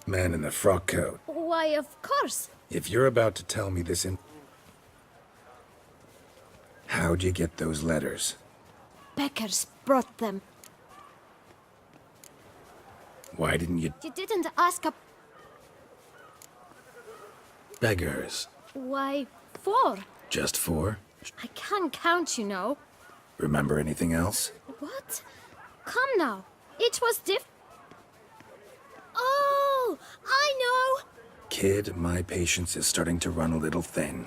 Man in the frock coat. Why, of course. If you're about to tell me this in... How'd you get those letters? Beckers brought them. Why didn't you... You didn't ask a... Beggars. Why, 4? Just 4? I can't count, you know. Remember anything else? What? Come now. It was Oh, I know. Kid, my patience is starting to run a little thin.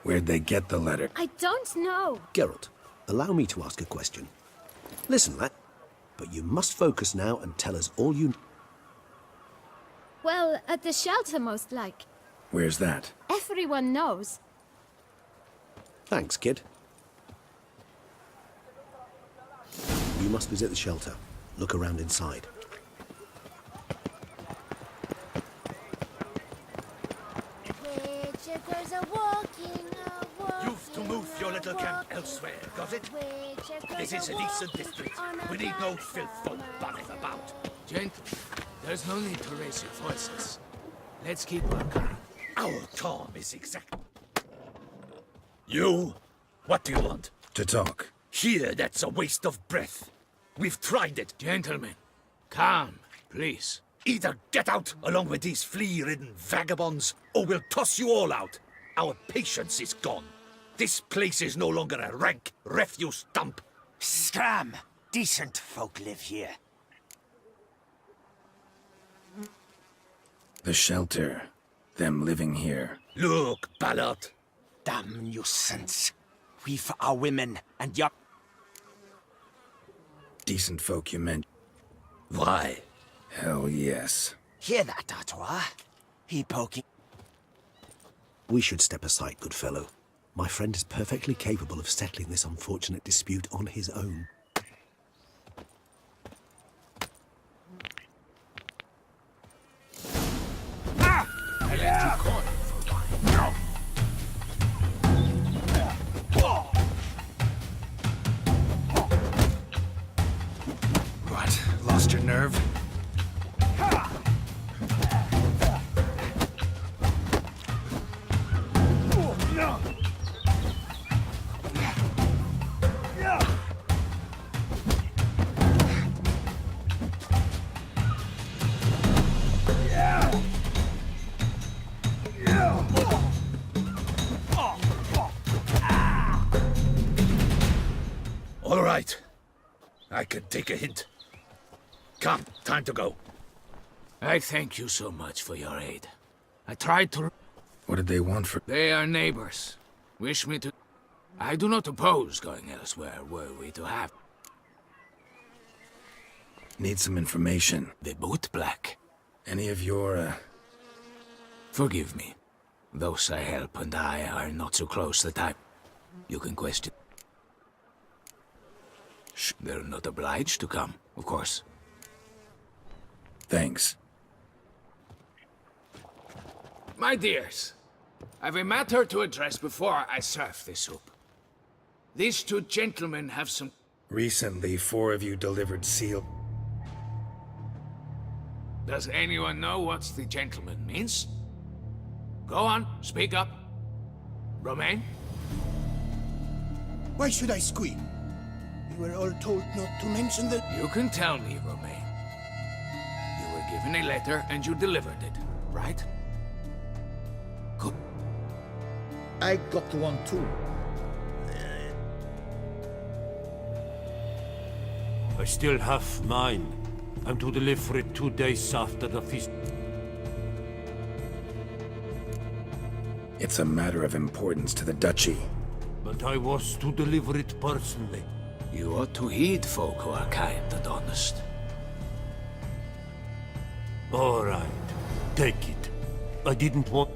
Where'd they get the letter? I don't know. Geralt, allow me to ask a question. Listen, lad, but you must focus now and tell us all you... Well, at the shelter, most like. Where's that? Everyone knows. Thanks, kid. You must visit the shelter. Look around inside. You've to move your little camp elsewhere, got it? This is a decent district. We need no filth folk bunning about. Gentlemen, there's no need to raise your voices. Let's keep working. Our calm is exact. You? What do you want? To talk. Here, that's a waste of breath. We've tried it. Gentlemen, calm, please. Either get out along with these flea-ridden vagabonds, or we'll toss you all out. Our patience is gone. This place is no longer a rank refuse dump. Scram! Decent folk live here. The shelter. Them living here. Look, Ballard. Damn nuisance. We've our women and young... Decent folk you meant. Why? Hell yes. Hear that, Artois? He poking... We should step aside, good fellow. My friend is perfectly capable of settling this unfortunate dispute on his own. can take a hint. Come, time to go. I thank you so much for your aid. I tried to... What did they want for... They are neighbors. Wish me to... I do not oppose going elsewhere, were we to have... Need some information. The boot black. Any of your, Forgive me. Those I help and I are not so close the type. You can question. Shh, they're not obliged to come, of course. Thanks. My dears, I've a matter to address before I serve the soup. These two gentlemen have some... Recently, 4 of you delivered seal... Does anyone know what the gentleman means? Go on, speak up. Romain? Why should I squeal? We were all told not to mention the... You can tell me, Romain. You were given a letter and you delivered it, right? Good. I got one too. I still have mine. I'm to deliver it 2 days after the feast. It's a matter of importance to the Duchy. But I was to deliver it personally. You ought to heed folk who are kind and honest. All right, take it. I didn't want...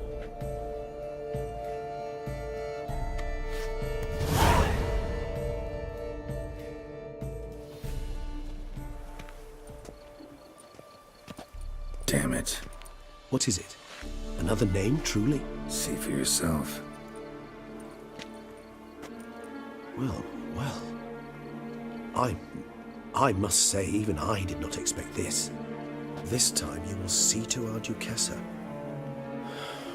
Damn it. What is it? Another name, truly? See for yourself. Well, well. I must say, even I did not expect this. This time you will see to our Duchessa.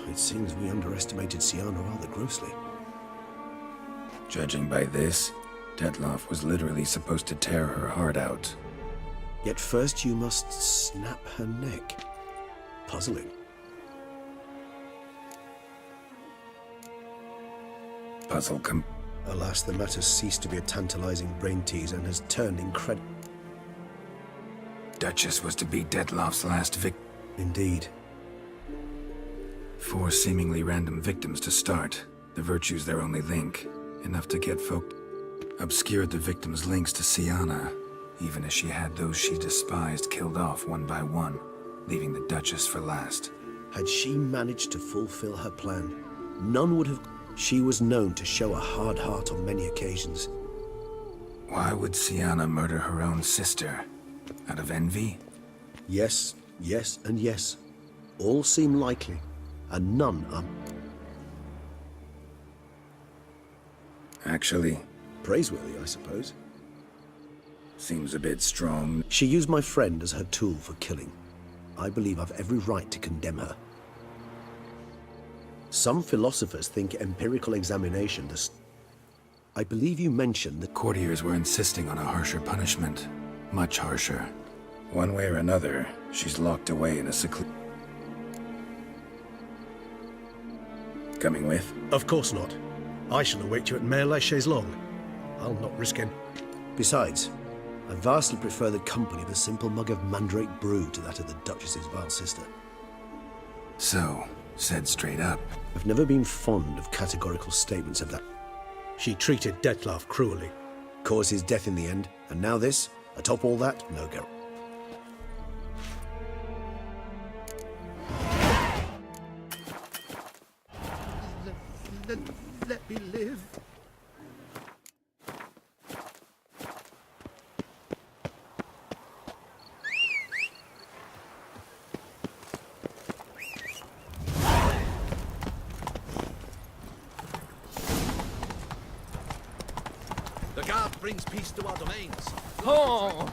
It seems we underestimated Siana rather grossly. Judging by this, Detloff was literally supposed to tear her heart out. Yet first you must snap her neck. Puzzling. Puzzle Alas, the matter ceased to be a tantalizing brain teaser and has turned incredible. Duchess was to be Detloff's last victim. Indeed. 4 seemingly random victims to start. The virtue's their only link. Enough to get folk... Obscured the victims' links to Siana, even as she had those she despised killed off one by one, leaving the Duchess for last. Had she managed to fulfill her plan, none would have... She was known to show a hard heart on many occasions. Why would Siana murder her own sister? Out of envy? Yes, yes, and yes. All seem likely, and none are... Actually... Praiseworthy, I suppose. Seems a bit strong. She used my friend as her tool for killing. I believe I've every right to condemn her. Some philosophers think empirical examination does... I believe you mentioned that... Courtiers were insisting on a harsher punishment. Much harsher. One way or another, she's locked away in a seclusion. Coming with? Of course not. I shall await you at Mare la Chaise-Longue. I'll not risk it. Besides, I vastly prefer the company of a simple mug of mandrake brew to that of the Duchess's vile sister. So, said straight up. I've never been fond of categorical statements of that. She treated Detloff cruelly. Caused his death in the end, and now this? Atop all that, no go. Let me live. The guard brings peace to our domains. Oh!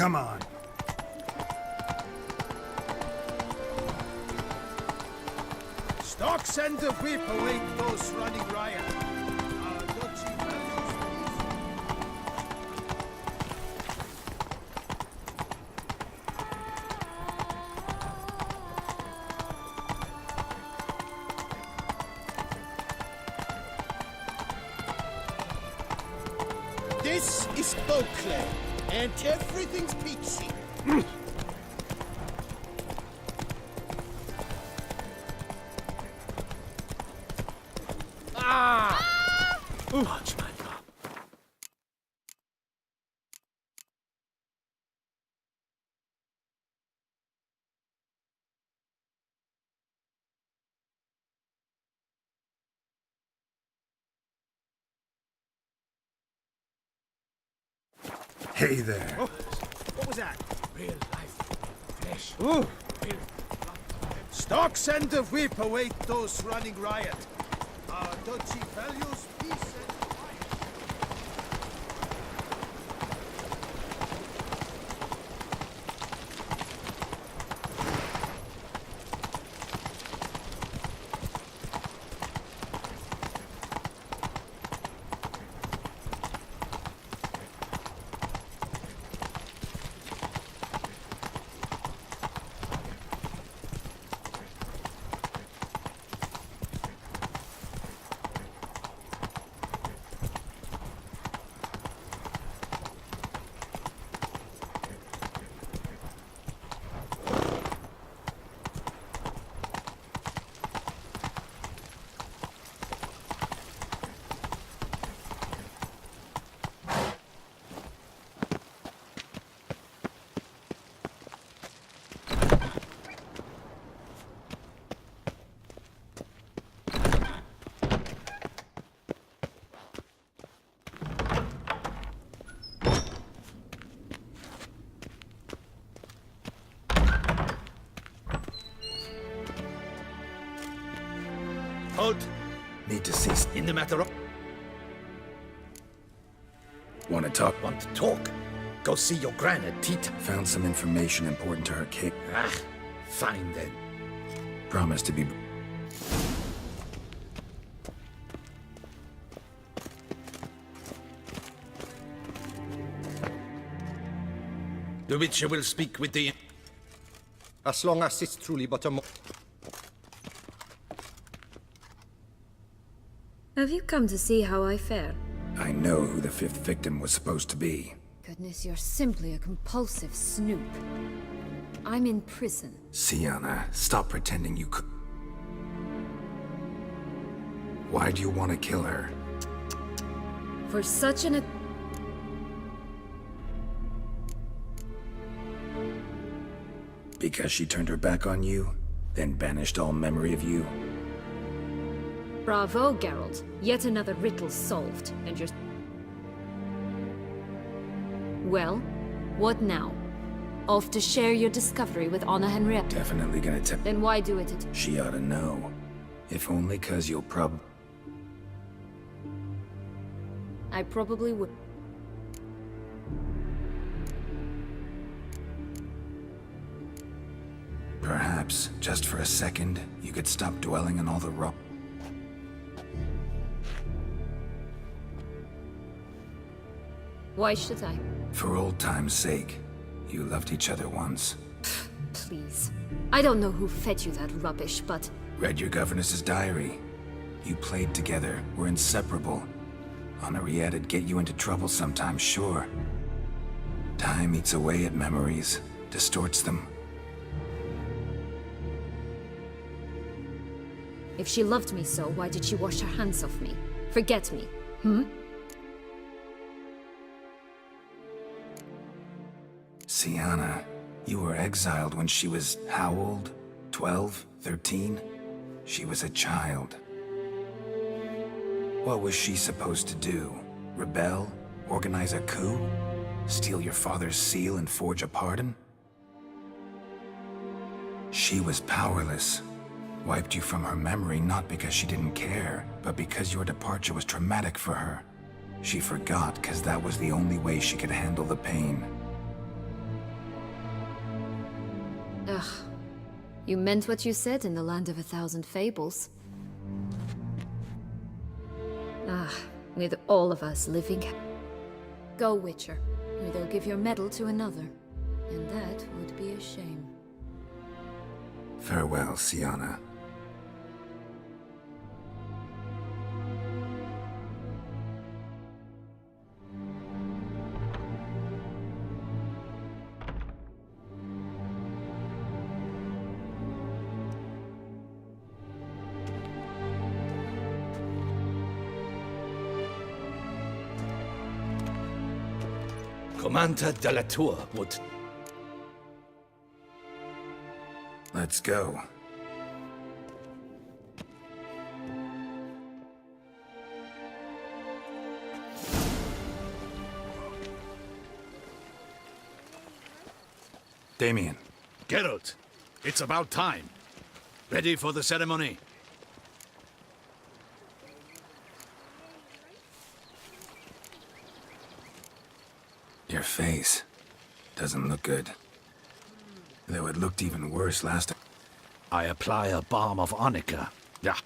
Come on. Stock send the whip await those running riot. This is Beauclair, and everything's peachy. Watch my God. Hey there. Oh, what was that? Real life flesh. Ooh. Real Stock send the whip await those running riot. Our duchy values peace and quiet. Halt! Need to cease. In the matter of... Want to talk? Want to talk? Go see your granny, Tita. Found some information important to her case. Ah, fine then. Promise to be... The Witcher will speak with the... As long as it's truly but a Have you come to see how I fare? I know who the fifth victim was supposed to be. Goodness, you're simply a compulsive snoop. I'm in prison. Sienna, stop pretending you could... Why do you want to kill her? For such an... Because she turned her back on you, then banished all memory of you? Bravo, Geralt. Yet another riddle solved, and you're... Well, what now? Off to share your discovery with Anna Henriette? Definitely gonna tell. Then why do it? She ought to know. If only 'cause you'll I probably would. Perhaps, just for a second, you could stop dwelling on all the wrong. Why should I? For old time's sake. You loved each other once. Please. I don't know who fed you that rubbish, but... Read your governess's diary. You played together, were inseparable. Henriette'd get you into trouble sometimes, sure. Time eats away at memories, distorts them. If she loved me so, why did she wash her hands off me? Forget me, Sienna, you were exiled when she was how old? 12? 13? She was a child. What was she supposed to do? Rebel? Organize a coup? Steal your father's seal and forge a pardon? She was powerless. Wiped you from her memory not because she didn't care, but because your departure was traumatic for her. She forgot because that was the only way she could handle the pain. Ugh. You meant what you said in the Land of 1,000 Fables. Ah, with all of us living... Go, Witcher, or they'll give your medal to another. And that would be a shame. Farewell, Sienna. Commander de la Tour would... Let's go. Damien. Geralt, it's about time. Ready for the ceremony? Your face doesn't look good. Though it looked even worse last time. I apply a balm of arnica. Yeah,